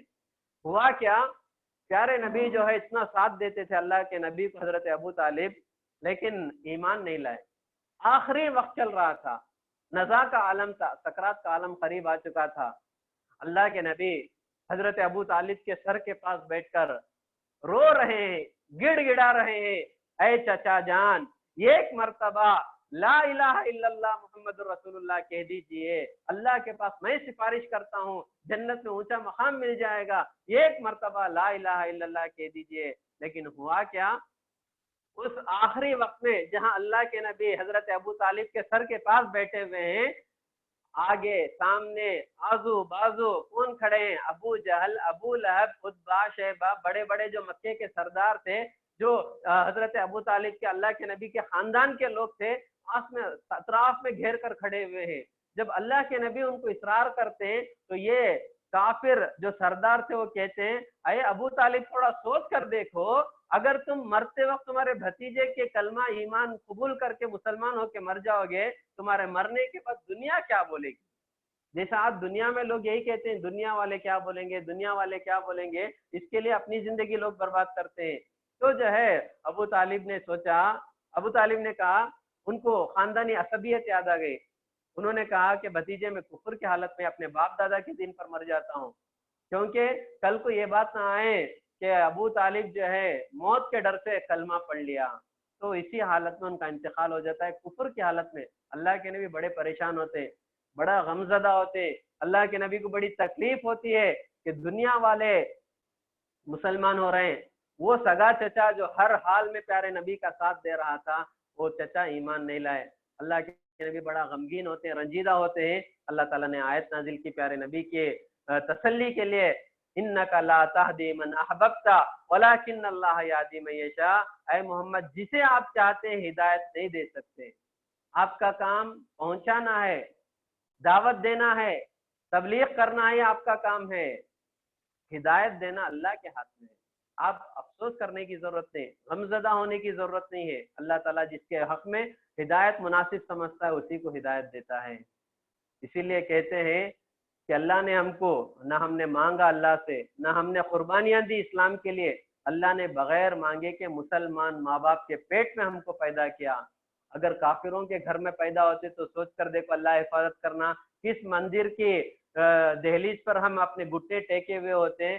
ہوا کیا، پیارے نبی جو ہے اتنا ساتھ دیتے تھے اللہ کے نبی کو حضرت ابو طالب، لیکن ایمان نہیں لائے۔ آخری وقت چل رہا تھا، نزا کا عالم تھا، سکرات کا عالم قریب آ چکا تھا۔ اللہ کے نبی حضرت ابو طالب کے سر کے پاس بیٹھ کر رو رہے ہیں، گڑ گڑا رہے ہیں، اے چچا جان ایک مرتبہ لا الہ الا اللہ محمد رسول اللہ کہہ دیجئے، اللہ کے پاس میں سفارش کرتا ہوں جنت میں اونچا مقام مل جائے گا، ایک مرتبہ لا الہ الا اللہ کہہ دیجئے۔ لیکن ہوا کیا، اس آخری وقت میں جہاں اللہ کے نبی حضرت ابو طالب کے سر کے پاس بیٹھے ہوئے ہیں، آگے سامنے آزو بازو کون کھڑے ہیں، ابو جہل، ابو لہب، عتبہ، شیبہ، بڑے بڑے جو مکے کے سردار تھے، جو حضرت ابو طالب کے اللہ کے نبی کے خاندان کے لوگ تھے، اطراف میں گھیر کر کھڑے ہوئے ہیں۔ جب اللہ کے نبی ان کو اصرار کرتے ہیں تو یہ کافر جو سردار تھے وہ کہتے ہیں، اے ابو طالب تھوڑا سوچ کر دیکھو، اگر تم مرتے وقت تمہارے بھتیجے کے کلمہ ایمان قبول کر کے مسلمان ہو کے مر جاؤ گے، تمہارے مرنے کے بعد دنیا کیا بولے گی؟ جیسا آج دنیا میں لوگ یہی کہتے ہیں، دنیا والے کیا بولیں گے، دنیا والے کیا بولیں گے، اس کے لیے اپنی زندگی لوگ برباد کرتے ہیں۔ تو جو ہے ابو طالب نے سوچا، ابو طالب نے کہا، ان کو خاندانی عصبیت یاد آ گئی، انہوں نے کہا کہ بھتیجے میں کفر کی حالت میں اپنے باپ دادا کے دین پر مر جاتا ہوں، کیونکہ کل کو یہ بات نہ آئے کہ ابو طالب جو ہے موت کے ڈر سے کلمہ پڑھ لیا، تو اسی حالت میں ان کا انتقال ہو جاتا ہے کفر کی حالت میں۔ اللہ کے نبی بڑے پریشان ہوتے، بڑا غمزدہ ہوتے، اللہ کے نبی کو بڑی تکلیف ہوتی ہے کہ دنیا والے مسلمان ہو رہے ہیں، وہ سگا چچا جو ہر حال میں پیارے نبی کا ساتھ دے رہا تھا وہ چچا ایمان نہیں لائے۔ اللہ کے نبی بڑا غمگین ہوتے ہیں، رنجیدہ ہوتے ہیں۔ اللہ تعالیٰ نے آیت نازل کی پیارے نبی کے تسلی کے لیے، انک لا تہدی من احببت ولکن اللہ یہدی من یشاء، اے محمد جسے آپ چاہتے ہیں ہدایت نہیں دے سکتے، آپ کا کام پہنچانا ہے، دعوت دینا ہے، تبلیغ کرنا ہی آپ کا کام ہے، ہدایت دینا اللہ کے ہاتھ میں ہے۔ آپ افسوس کرنے کی ضرورت نہیں، غمزدہ ہونے کی ضرورت نہیں ہے۔ اللہ تعالیٰ جس کے حق میں ہدایت مناسب سمجھتا ہے اسی کو ہدایت دیتا ہے۔ اسی لیے کہتے ہیں کہ اللہ نے ہم کو، نہ ہم نے مانگا اللہ سے، نہ ہم نے قربانیاں دی اسلام کے لیے، اللہ نے بغیر مانگے کے مسلمان ماں باپ کے پیٹ میں ہم کو پیدا کیا۔ اگر کافروں کے گھر میں پیدا ہوتے تو سوچ کر دیکھو اللہ حفاظت کرنا، کس مندر کی دہلیز پر ہم اپنے گھٹنے ٹیکے ہوئے ہوتے ہیں،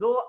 2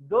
2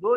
2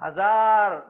1000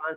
5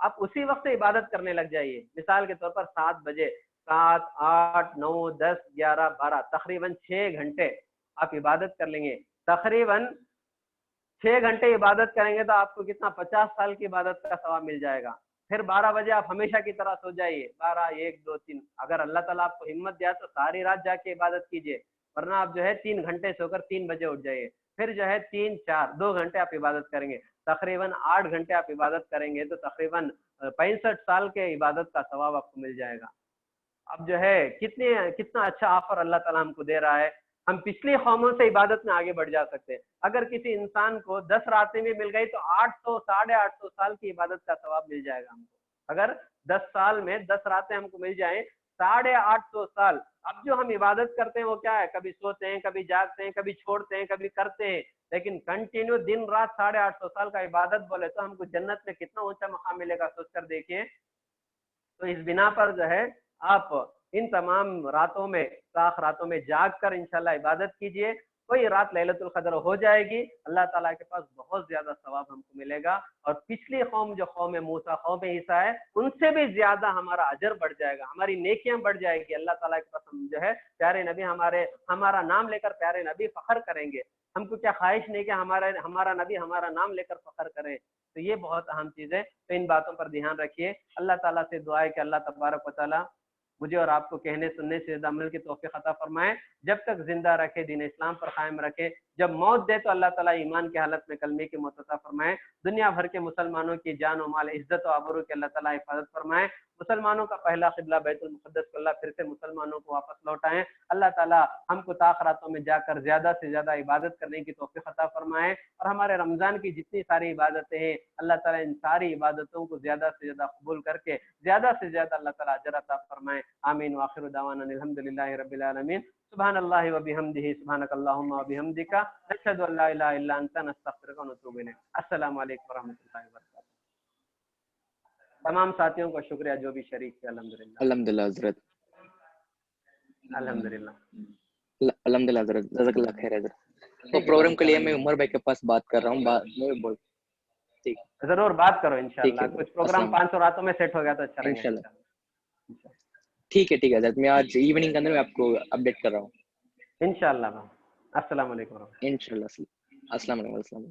آپ اسی وقت عبادت کرنے لگ جائیے. مثال کے طور پر 7 بجے 7 8 9 10 11 12 تقریباً 6 گھنٹے آپ عبادت کر لیں گے. تقریباً 6 گھنٹے عبادت کریں گے تو آپ کو کتنا 50 سال کی عبادت کا ثواب مل جائے گا. پھر 12 بجے آپ ہمیشہ کی طرح سو جائیے. 12 1 2 3 اگر اللہ تعالیٰ آپ کو ہمت دیا تو ساری رات جا کے عبادت کیجیے, ورنہ آپ جو ہے 3 گھنٹے سو کر 3 بجے اٹھ جائیے. پھر جو ہے 3 4 2 گھنٹے آپ عبادت کریں گے. تقریباً 8 گھنٹے آپ عبادت کریں گے تو تقریباً 65 سال کے عبادت کا ثواب آپ کو مل جائے گا. اب جو ہے کتنا اچھا آفر اللہ تعالیٰ ہم کو دے رہا ہے. ہم پچھلی قوموں سے عبادت میں آگے بڑھ جا سکتے ہیں. اگر کسی انسان کو 10 راتیں بھی مل گئی تو 800 850 سال کی عبادت کا ثواب مل جائے گا ہم کو. اگر 10 سال میں 10 راتیں ہم کو مل جائیں 850 سال. اب جو ہم عبادت کرتے ہیں وہ کیا ہے, کبھی سوتے ہیں, کبھی جاگتے ہیں, کبھی چھوڑتے ہیں, کبھی کرتے ہیں, لیکن کنٹینیو دن رات 850 سال کا عبادت بولے تو ہم کو جنت میں کتنا اونچا مقام ملے گا سوچ کر دیکھیے. تو اس بنا پر جو ہے آپ ان تمام راتوں میں ساخ راتوں میں جاگ کر انشاءاللہ عبادت کیجئے. کوئی رات لیلۃ القدر ہو جائے گی, اللہ تعالیٰ کے پاس بہت زیادہ ثواب ہم کو ملے گا. اور پچھلی قوم جو قوم موسیٰ قوم عیسیٰ ہے ان سے بھی زیادہ ہمارا اجر بڑھ جائے گا, ہماری نیکیاں بڑھ جائے گی. اللہ تعالیٰ کے پاس ہم جو ہے پیارے نبی ہمارا نام لے کر پیارے نبی فخر کریں گے. ہم کو کیا خواہش نہیں کہ ہمارا نبی ہمارا نام لے کر فخر کرے. تو یہ بہت اہم چیز ہے. تو ان باتوں پر دھیان رکھیے. اللہ تعالیٰ سے دعا ہے کہ اللہ تبارک و تعالیٰ مجھے اور آپ کو کہنے سننے سے زیادہ عمل کی توفیق عطا فرمائے, جب تک زندہ رکھے دین اسلام پر قائم رکھے, جب موت دے تو اللہ تعالیٰ ایمان کی حالت میں کلمے کی موت عطا فرمائے. دنیا بھر کے مسلمانوں کی جان و مال عزت و آبرو کی اللہ تعالیٰ حفاظت فرمائے. مسلمانوں کا پہلا قبلہ بیت المقدس کو اللہ پھر سے مسلمانوں کو واپس لوٹائیں. اللہ تعالیٰ ہم کو تاخراتوں میں جا کر زیادہ سے زیادہ عبادت کرنے کی توفیق عطا فرمائے. اور ہمارے رمضان کی جتنی ساری عبادتیں ہیں اللہ تعالیٰ ان ساری عبادتوں کو زیادہ سے زیادہ قبول کر کے زیادہ سے زیادہ اللہ تعالیٰ اجر عطا فرمائے. آمین. وآخر دعوانا الحمدللہ رب العالمین. سبحان اللہ وبحمدہ سبحانک اللہم وبحمدک نشہد ان لا الہ الا انت نستغفرک ونتوب الیک. السلام علیکم ورحمۃ اللہ وبرکاتہ. تمام ساتھیوں کا شکریہ جو بھی شریک تھے. الحمدللہ حضرت, الحمدللہ الحمدللہ حضرت, جزاک اللہ خیر حضرت. تو پروگرام کے لیے میں عمر بھائی کے پاس بات کر رہا ہوں. ٹھیک, ضرور بات کرو انشاءاللہ. کچھ پروگرام 500 راتوں میں سیٹ ہو گیا تو اچھا رہے گا انشاءاللہ. ٹھیک ہے حضرت, میں آج ایوننگ کے اندر میں آپ کو اپڈیٹ کر رہا ہوں انشاءاللہ. السلام علیکم. انشاءاللہ. السلام علیکم.